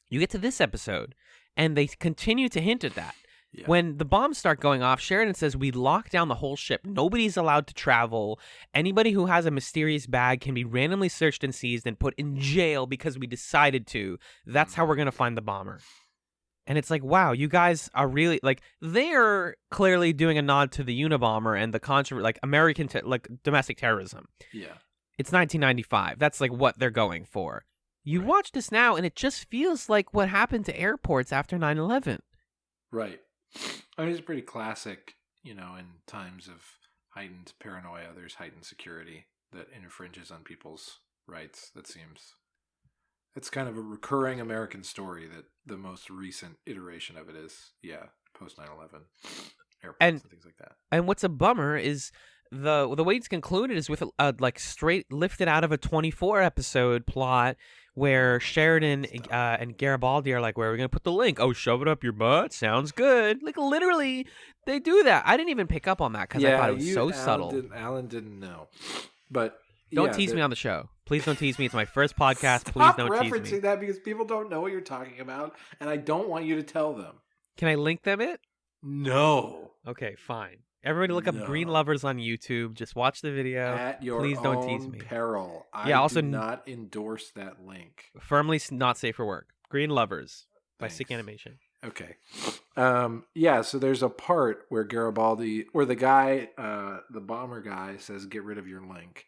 You get to this episode, and they continue to hint at that. Yeah. When the bombs start going off, Sheridan says, we lock down the whole ship. Nobody's allowed to travel. Anybody who has a mysterious bag can be randomly searched and seized and put in jail because we decided to. That's how we're going to find the bomber. And it's like, wow, you guys are really, like, they're clearly doing a nod to the Unabomber and the controversy, like, American, domestic terrorism. Yeah. It's 1995. That's, like, what they're going for. You watch this now, and it just feels like what happened to airports after 9/11. Right. I mean, it's pretty classic, in times of heightened paranoia, there's heightened security that infringes on people's rights. It's kind of a recurring American story that the most recent iteration of it is, post 9/11, airports and things like that. And what's a bummer is the way it's concluded is with a like straight lifted out of a 24 episode plot where Sheridan and Garibaldi are like, where are we going to put the link? Oh, shove it up your butt. Sounds good. Like, literally, they do that. I didn't even pick up on that because I thought it was so subtle. Alan didn't know. But don't tease me on the show. Please don't tease me. It's my first podcast. Please don't tease me. Stop referencing that because people don't know what you're talking about, and I don't want you to tell them. Can I link them it? No. Okay, fine. Everybody look up Green Lovers on YouTube. Just watch the video. At your Please don't tease me. Peril. I do not endorse that link. Firmly not safe for work. Green Lovers by Sick Animation. Okay. So there's a part where Garibaldi, or the guy, the bomber guy says, get rid of your link.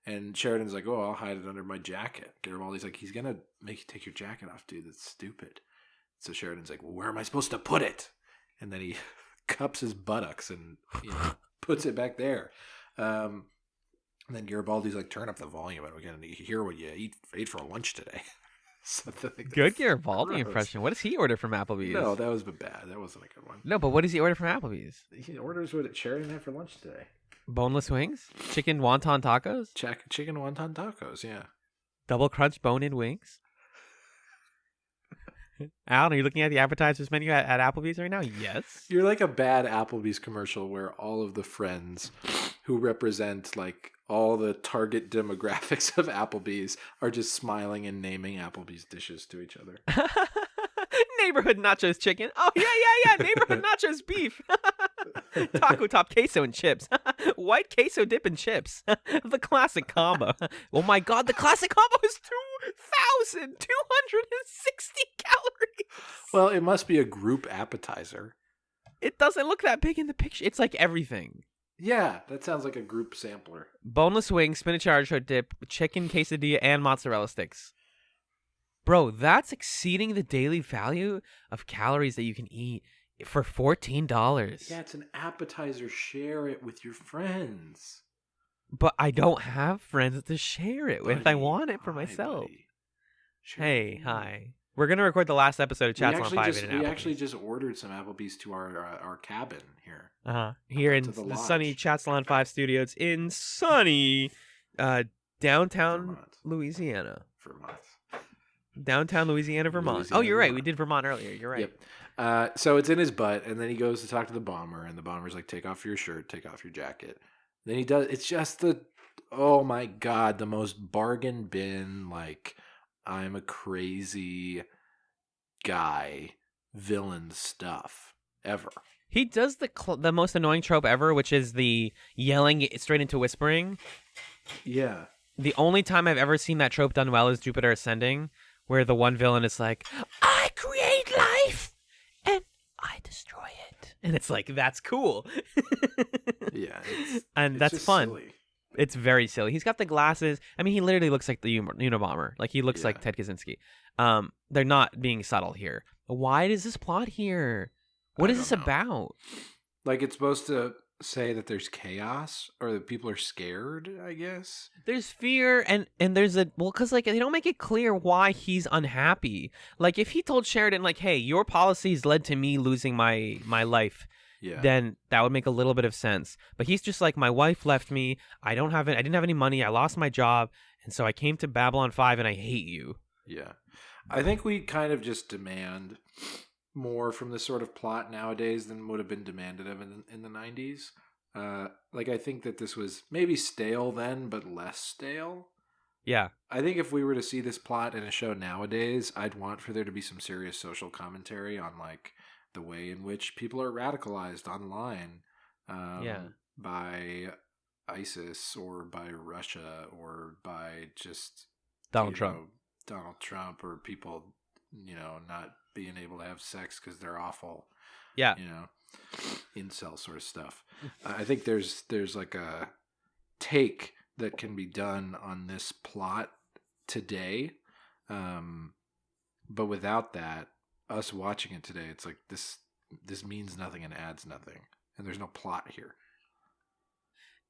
And Sheridan's like, oh, I'll hide it under my jacket. Garibaldi's like, he's going to make you take your jacket off, dude. That's stupid. So Sheridan's like, well, where am I supposed to put it? And then he cups his buttocks and puts it back there. And then Garibaldi's like, turn up the volume and we're going to hear what you ate for lunch today. Good Garibaldi impression. What does he order from Applebee's? No, that was bad. That wasn't a good one. No, but what does he order from Applebee's? He orders what Sheridan had for lunch today. Boneless wings? Chicken wonton tacos? Chicken wonton tacos, yeah. Double crunch bone-in wings? Alan, are you looking at the advertisers menu at Applebee's right now? Yes. You're like a bad Applebee's commercial where all of the friends who represent like all the target demographics of Applebee's are just smiling and naming Applebee's dishes to each other. Neighborhood nachos chicken. Oh, yeah. Neighborhood nachos beef. Taco top queso and chips. White queso dip and chips. The classic combo. Oh my God, the classic combo is 2,260 calories. Well, it must be a group appetizer. It doesn't look that big in the picture. It's like everything. Yeah, that sounds like a group sampler. Boneless wings, spinach artichoke dip, chicken quesadilla, and mozzarella sticks. Bro, that's exceeding the daily value of calories that you can eat for $14. Yeah, it's an appetizer. Share it with your friends. But I don't have friends to share it with. I want it for myself. Hey, hi. We're going to record the last episode of Chatzylon 5 We actually just ordered some Applebee's to our cabin here. Here in the sunny Chatzylon 5 studios in sunny downtown Louisiana. Vermont. Downtown Louisiana, Vermont. Oh, you're right. We did Vermont earlier. You're right. Yep. So it's in his butt, and then he goes to talk to the bomber, and the bomber's like, take off your shirt, take off your jacket. Then he does. It's just oh my God, the most bargain bin, like, I'm a crazy guy villain stuff ever. He does the most annoying trope ever, which is the yelling straight into whispering. Yeah. The only time I've ever seen that trope done well is Jupiter Ascending, where the one villain is like, I create life and I destroy it. And it's like, that's cool. Yeah. And that's fun. Silly. It's very silly. He's got the glasses. I mean, he literally looks like the Unabomber. Like, he looks like Ted Kaczynski. They're not being subtle here. Why is this plot here? What is this about? Like, it's supposed to say that there's chaos or that people are scared, I guess. There's fear and there's because like they don't make it clear why he's unhappy. Like, if he told Sheridan, like, hey, your policies led to me losing my life, then that would make a little bit of sense. But he's just like, my wife left me. I didn't have any money. I lost my job. And so I came to Babylon 5 and I hate you. Yeah. I think we kind of just demand more from this sort of plot nowadays than would have been demanded of in the 90s. Like, I think that this was maybe stale then, but less stale. Yeah. I think if we were to see this plot in a show nowadays, I'd want for there to be some serious social commentary on, like, the way in which people are radicalized online by ISIS or by Russia or by just Donald Trump or people, not being able to have sex because they're awful. Yeah. Incel sort of stuff. I think there's like a take that can be done on this plot today. But without that, us watching it today, it's like this means nothing and adds nothing. And there's no plot here.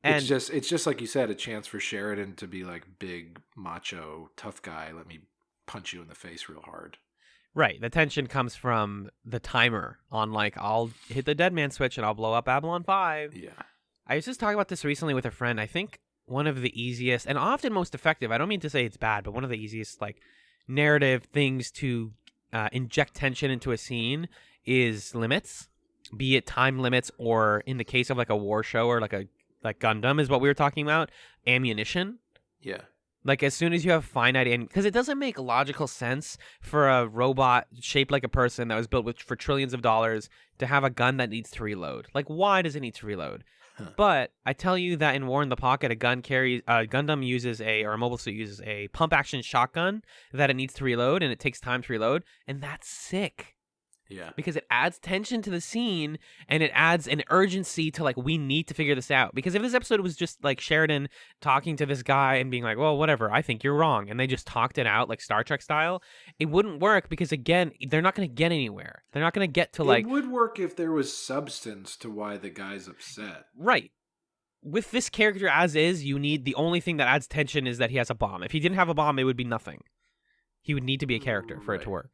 And it's just like you said, a chance for Sheridan to be like, big, macho, tough guy. Let me punch you in the face real hard. Right. The tension comes from the timer on, like, I'll hit the dead man switch and I'll blow up Babylon 5. Yeah. I was just talking about this recently with a friend. I think one of the easiest and often most effective, I don't mean to say it's bad, but one of the easiest, like, narrative things to inject tension into a scene is limits, be it time limits or, in the case of, like, a war show or like Gundam is what we were talking about, ammunition. Yeah. Like, as soon as you have finite, because it doesn't make logical sense for a robot shaped like a person that was built for trillions of dollars to have a gun that needs to reload. Like, why does it need to reload? But I tell you that in War in the Pocket, Gundam uses or a mobile suit uses a pump action shotgun that it needs to reload, and it takes time to reload, and that's sick. Yeah. Because it adds tension to the scene and it adds an urgency to, like, we need to figure this out. Because if this episode was just like Sheridan talking to this guy and being like, well, whatever, I think you're wrong, and they just talked it out like Star Trek style, it wouldn't work because, again, they're not going to get anywhere. They're not going to get to, like... It would work if there was substance to why the guy's upset. Right. With this character as is, the only thing that adds tension is that he has a bomb. If he didn't have a bomb, it would be nothing. He would need to be a character for it to work.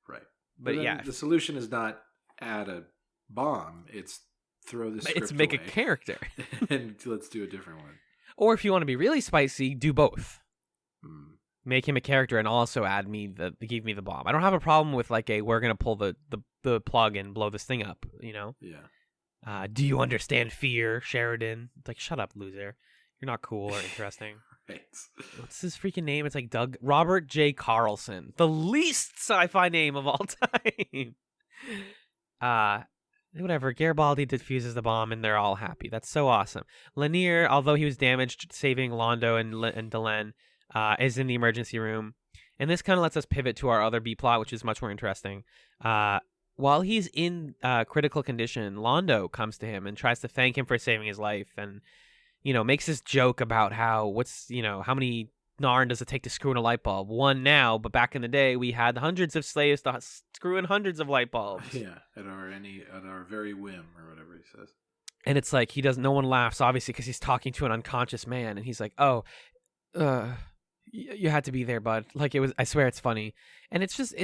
Right. But yeah, the solution is not add a bomb. It's throw the script It's make away a character. and let's do a different one. Or if you want to be really spicy, do both. Make him a character and also give me the bomb. I don't have a problem with, like, we're gonna pull the plug and blow this thing up. Yeah. Do you understand fear, Sheridan? It's like, shut up, loser. You're not cool or interesting. Thanks. What's his freaking name? It's like Robert J. Carlson, the least sci-fi name of all time. Whatever. Garibaldi defuses the bomb, and they're all happy. That's so awesome. Lanier, although he was damaged, saving Londo and Delenn, is in the emergency room, and this kind of lets us pivot to our other B plot, which is much more interesting. While he's in critical condition, Londo comes to him and tries to thank him for saving his life, and makes this joke about how many Narn does it take to screw in a light bulb? One now, but back in the day, we had hundreds of slaves to screw in hundreds of light bulbs. Yeah, at our very whim, or whatever he says. And it's like no one laughs, obviously, because he's talking to an unconscious man, and he's like, "Oh, you had to be there, bud." Like, it was. I swear, it's funny, and it's just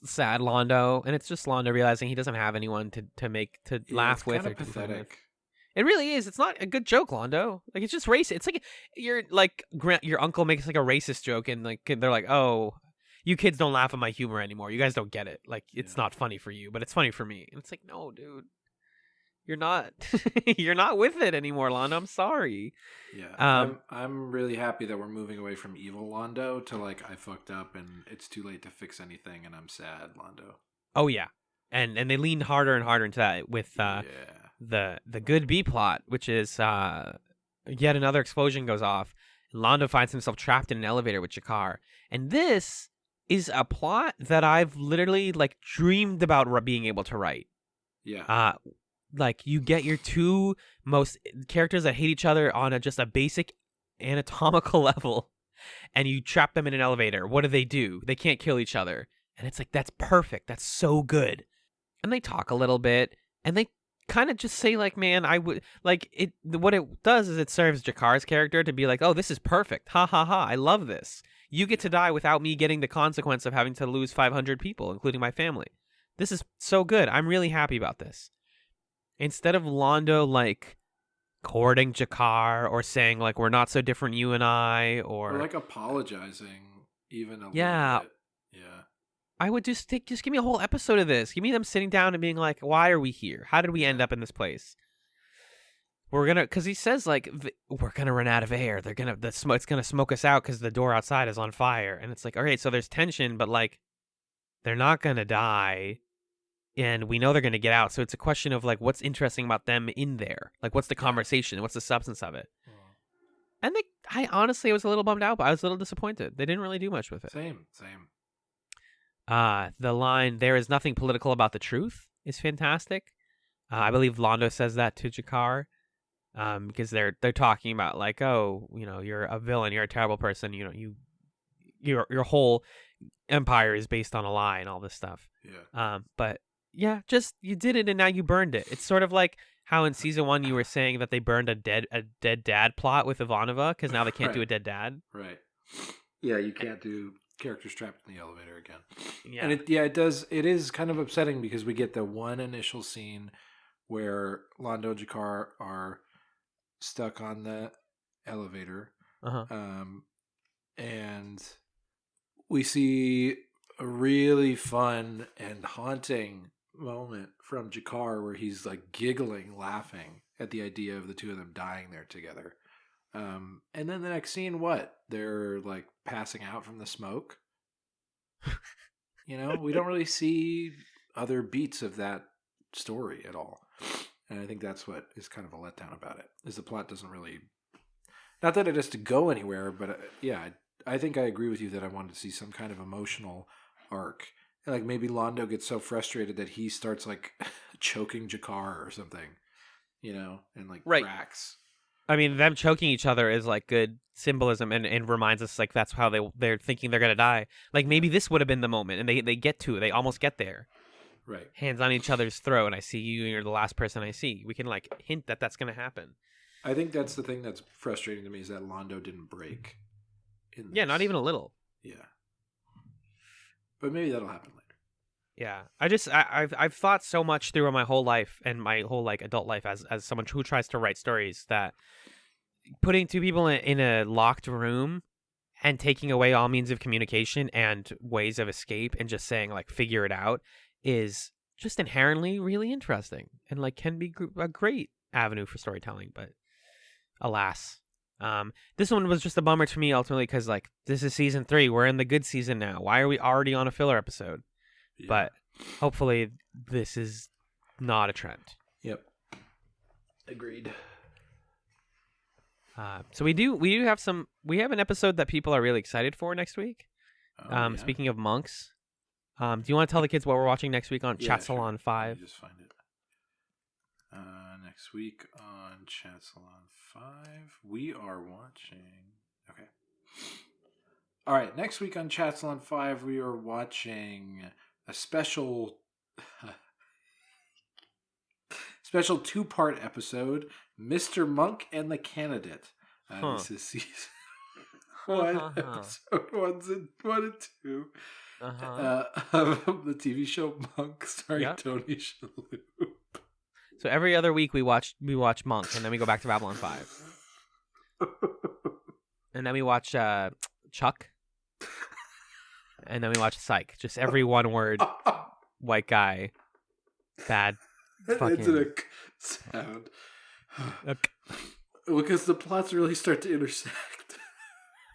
sad Londo, and it's just Londo realizing he doesn't have anyone to laugh with or pathetic. It really is. It's not a good joke, Londo. Like, it's just racist. It's like your uncle makes like a racist joke, and like they're like, "Oh," you kids don't laugh at my humor anymore. You guys don't get it. Like, it's Yeah. not funny for you, but it's funny for me. And it's like, no, dude, you're not, you're not with it anymore, Lana. I'm sorry. Yeah, I'm really happy that we're moving away from evil Londo to like I fucked up and it's too late to fix anything and I'm sad Londo. Oh yeah, and they leaned harder and harder into that with the good B plot, which is yet another explosion goes off. Londo finds himself trapped in an elevator with Jakar, and this is a plot that I've literally like dreamed about being able to write. Yeah. Like you get your two most characters that hate each other on just a basic anatomical level, and you trap them in an elevator. What do? They can't kill each other, and it's like that's perfect. That's so good. And they talk a little bit, and they kind of just say like, "Man, I would like it." What it does is it serves Jakar's character to be like, "Oh, this is perfect. Ha ha ha! I love this. You get to die without me getting the consequence of having to lose 500 people, including my family. This is so good. I'm really happy about this." Instead of Londo like courting Jakar or saying like we're not so different, you and I, or like apologizing even a little bit. Yeah. I would just give me a whole episode of this. Give me them sitting down and being like, why are we here? How did we end up in this place? Because he says like we're gonna run out of air. It's gonna smoke us out because the door outside is on fire. And it's like, all right, so there's tension, but like they're not gonna die. And we know they're going to get out. So it's a question of, like, what's interesting about them in there? Like, what's the conversation? What's the substance of it? And I honestly was a little bummed out, but I was a little disappointed. They didn't really do much with it. Same. The line, there is nothing political about the truth, is fantastic. I believe Londo says that to Jakar. Because they're talking about, like, oh, you know, you're a villain. You're a terrible person. You know, your whole empire is based on a lie and all this stuff. Yeah. But... yeah, just you did it and now you burned it. It's sort of like how in season 1 you were saying that they burned a dead dad plot with Ivanova because now they can't do a dead dad. Right. Yeah, you can't do characters trapped in the elevator again. Yeah. And it is kind of upsetting because we get the one initial scene where Londo and Jakar are stuck on the elevator. And we see a really fun and haunting moment from Jakar where he's like giggling, laughing at the idea of the two of them dying there together. And then the next scene, what? They're like passing out from the smoke. You know, we don't really see other beats of that story at all. And I think that's what is kind of a letdown about it, is the plot doesn't really... not that it has to go anywhere, but yeah, I think I agree with you that I wanted to see some kind of emotional arc. Like maybe Londo gets so frustrated that he starts like choking Jakar or something, you know, and like cracks. I mean, them choking each other is like good symbolism and reminds us like that's how they're thinking they're gonna die. Like maybe this would have been the moment, and they get to it. They almost get there. Right. Hands on each other's throat, and I see you, and you're the last person I see. We can like hint that that's gonna happen. I think that's the thing that's frustrating to me is that Londo didn't break. Yeah, not even a little. Yeah. But maybe that'll happen later. Yeah, I've thought so much through my whole life and my whole like adult life as someone who tries to write stories that putting two people in a locked room and taking away all means of communication and ways of escape and just saying like figure it out is just inherently really interesting and like can be a great avenue for storytelling. But alas, this one was just a bummer to me ultimately because like this is season 3, we're in the good season now. Why are we already on a filler episode? Yeah. But hopefully this is not a trend. Yep. Agreed. So we have an episode that people are really excited for next week. Yeah. Speaking of monks, do you want to tell the kids what we're watching next week on Chatzylon 5? Let me just find it. Next week on Chatzylon 5, we are watching... Okay. All right, next week on Chatzylon 5, we are watching a special 2-part episode, Mr. Monk and the Candidate. This is season 1, episode 1 and 2 of the TV show Monk, starring Tony Shalhoub. So every other week we watch Monk, and then we go back to Babylon 5. And then we watch Chuck. And then we watch Psych. Just every one word white guy. Bad fucking... It's a sound. Because the plots really start to intersect.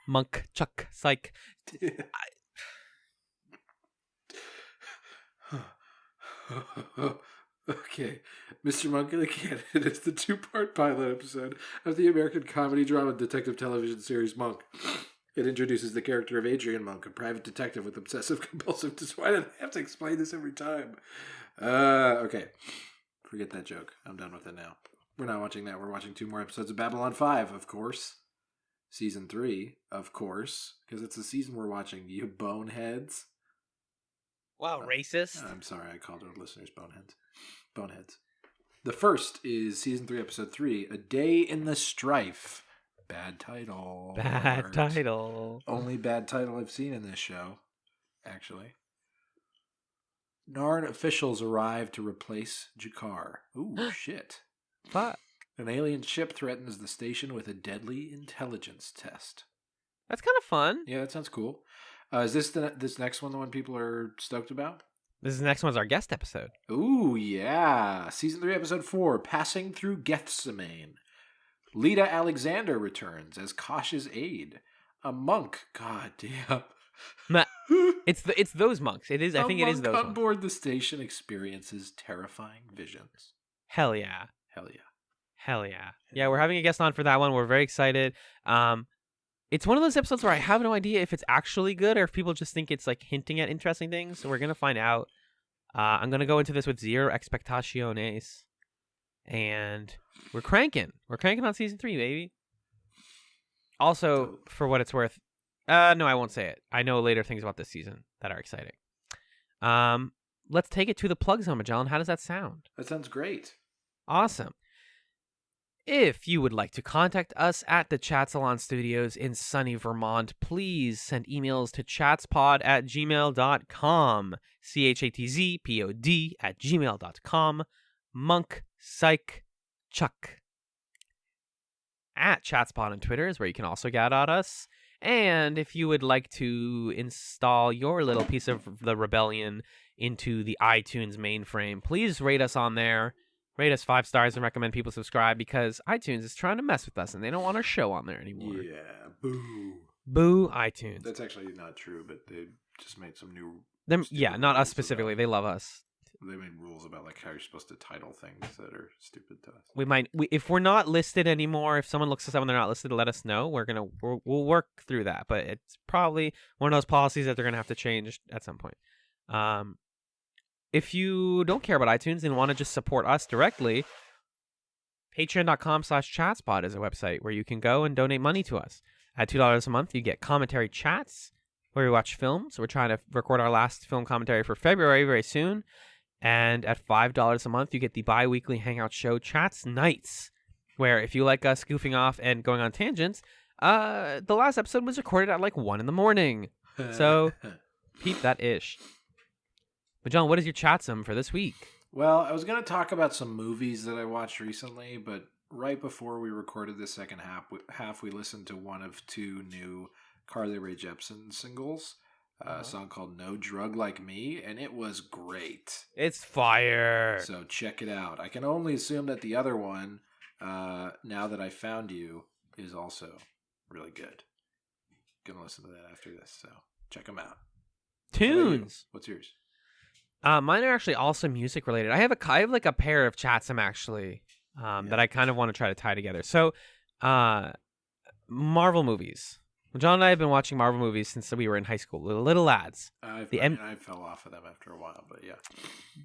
Monk, Chuck, Psych. Okay. Mr. Monk and the Candidate is the 2-part pilot episode of the American comedy drama detective television series Monk. It introduces the character of Adrian Monk, a private detective with obsessive-compulsive disorder. Why do I have to explain this every time? Okay. Forget that joke. I'm done with it now. We're not watching that. We're watching 2 more episodes of Babylon 5, of course. Season 3, of course. Because it's the season we're watching. You boneheads. Wow, racist. I'm sorry, I called our listeners boneheads. Boneheads. The first is Season 3, Episode 3, A Day in the Strife. Bad title. Bad title. Only bad title I've seen in this show, actually. Narn officials arrive to replace Jakar. Ooh, shit. Fuck. An alien ship threatens the station with a deadly intelligence test. That's kind of fun. Yeah, that sounds cool. Is this next one the one people are stoked about? This next one's our guest episode. Ooh, yeah. Season 3, Episode 4, Passing Through Gethsemane. Lita Alexander returns as Kosh's aide. A monk. God damn. It's those monks. It is. I think it is those on ones. board the station experiences terrifying visions. Hell yeah. Hell yeah. Hell yeah. Yeah, we're having a guest on for that one. We're very excited. It's one of those episodes where I have no idea if it's actually good or if people just think it's like hinting at interesting things. So we're going to find out. I'm going to go into this with zero expectaciones. And we're cranking. We're cranking on season 3, baby. Also, for what it's worth, no, I won't say it. I know later things about this season that are exciting. Let's take it to the plug zone, Magellan. How does that sound? That sounds great. Awesome. If you would like to contact us at the Chatzylon Studios in sunny Vermont, please send emails to chatspod@gmail.com. CHATZPOD@gmail.com. Monk, Psych, Chuck. At Chatspod on Twitter is where you can also get at us. And if you would like to install your little piece of the rebellion into the iTunes mainframe, please rate us on there. Rate us 5 stars and recommend people subscribe because iTunes is trying to mess with us and they don't want our show on there anymore. Yeah, boo. Boo iTunes. That's actually not true, but they just made some new... Yeah, not us specifically. They love us. They made rules about like how you're supposed to title things that are stupid to us. If we're not listed anymore, if someone looks us up and they're not listed, let us know. We'll work through that, but it's probably one of those policies that they're gonna have to change at some point. If you don't care about iTunes and want to just support us directly, patreon.com/chatspod is a website where you can go and donate money to us. At $2 a month, you get commentary chats where we watch films. We're trying to record our last film commentary for February very soon. And at $5 a month, you get the bi-weekly hangout show Chats Nights, where if you like us goofing off and going on tangents, the last episode was recorded at like 1 a.m. So, peep that ish. But John, what is your chatsum for this week? Well, I was going to talk about some movies that I watched recently, but right before we recorded the second half, we listened to one of 2 new Carly Rae Jepsen singles, a song called No Drug Like Me, and it was great. It's fire. So check it out. I can only assume that the other one, Now That I Found You, is also really good. Gonna listen to that after this, so check them out. Tunes. What's yours? Mine are actually also music related. I have like a pair of chatsum actually that I kind of want to try to tie together. So, Marvel movies. John and I have been watching Marvel movies since we were in high school, little lads. I fell off of them after a while, but yeah.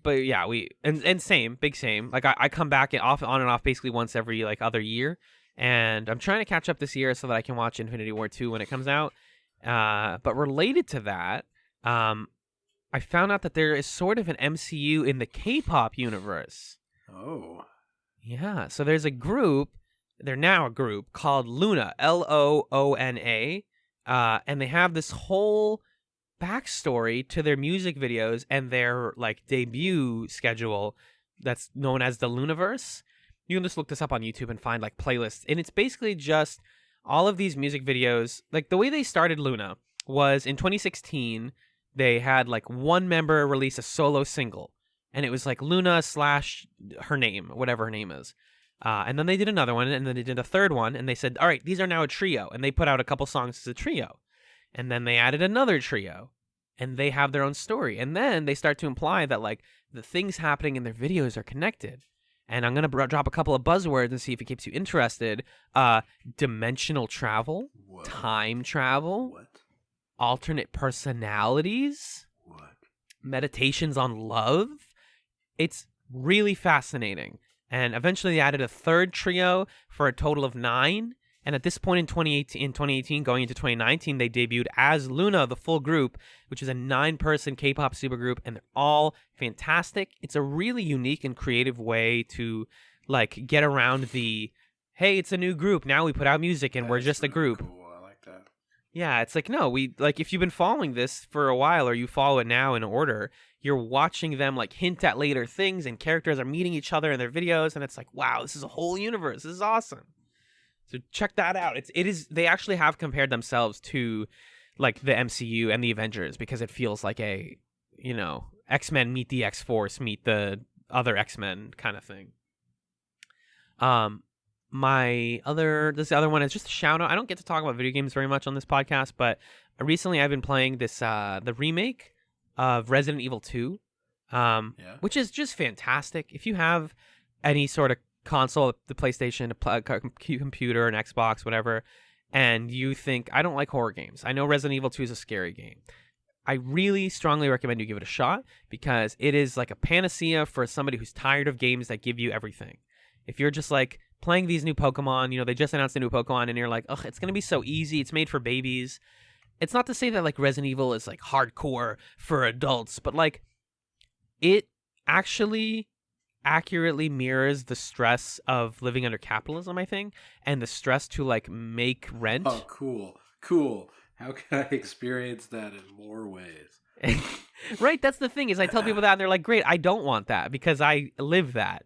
But yeah, and same, big same. Like I come back on and off basically once every like other year, and I'm trying to catch up this year so that I can watch Infinity War 2 when it comes out. But related to that, I found out that there is sort of an MCU in the K-pop universe. Oh. Yeah, so there's a group, they're now a group, called Luna, Loona, and they have this whole backstory to their music videos and their like debut schedule that's known as the Lunaverse. You can just look this up on YouTube and find like playlists, and it's basically just all of these music videos. Like the way they started Luna was in 2016. they had like one member release a solo single, and it was like Luna / her name, whatever her name is. And then they did another one, and then they did a third one, and they said, all right, these are now a trio. And they put out a couple songs as a trio. And then they added another trio, and they have their own story. And then they start to imply that like the things happening in their videos are connected. And I'm going to drop a couple of buzzwords and see if it keeps you interested. Dimensional travel, What? time travel, What? alternate personalities, What? meditations on love. It's really fascinating. And eventually they added a third trio for a total of 9. And at this point in 2018, going into 2019, they debuted as Luna, the full group, which is a 9-person K-pop supergroup, and they're all fantastic. It's a really unique and creative way to like get around the, hey, it's a new group. Now we put out music and we're just a group. Cool. I like that. Yeah, it's like, no, we like if you've been following this for a while or you follow it now in order, you're watching them like hint at later things and characters are meeting each other in their videos, and it's like, wow, this is a whole universe. This is awesome. So check that out. It is they actually have compared themselves to like the MCU and the Avengers because it feels like a, you know, X-Men meet the X-Force meet the other X-Men kind of thing. This other one is just a shout out. I don't get to talk about video games very much on this podcast, but recently I've been playing this the remake of Resident Evil 2, which is just fantastic. If you have any sort of console, the PlayStation, a computer, an Xbox, whatever, and you think, I don't like horror games. I know Resident Evil 2 is a scary game. I really strongly recommend you give it a shot because it is like a panacea for somebody who's tired of games that give you everything. If you're just like playing these new Pokemon, you know, they just announced a new Pokemon and you're like, ugh, it's going to be so easy. It's made for babies. It's not to say that like Resident Evil is like hardcore for adults, but like it actually accurately mirrors the stress of living under capitalism, I think, and the stress to like make rent. Oh, cool. How can I experience that in more ways? Right, that's the thing is I tell people that and they're like, great, I don't want that because I live that.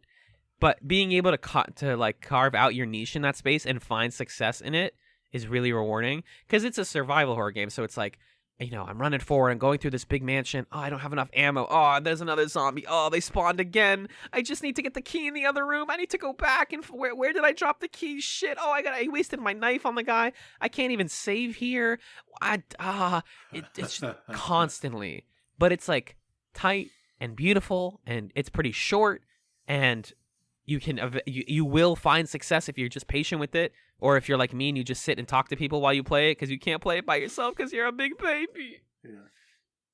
But being able to like carve out your niche in that space and find success in it is really rewarding because it's a survival horror game. So it's like, you know, I'm running forward and going through this big mansion. Oh, I don't have enough ammo. Oh, there's another zombie. Oh, they spawned again. I just need to get the key in the other room. I need to go back and where did I drop the key? Shit. Oh, I wasted my knife on the guy. I can't even save here. It's just constantly. But it's like tight and beautiful and it's pretty short and you will find success if you're just patient with it, or if you're like me and you just sit and talk to people while you play it because you can't play it by yourself because you're a big baby. Yeah.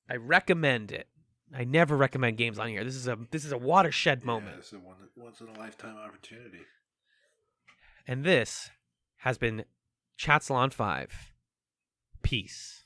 I recommend it. I never recommend games on here. This is a watershed moment. Yeah, it's a once in a lifetime opportunity. And this has been Chatzylon 5. Peace.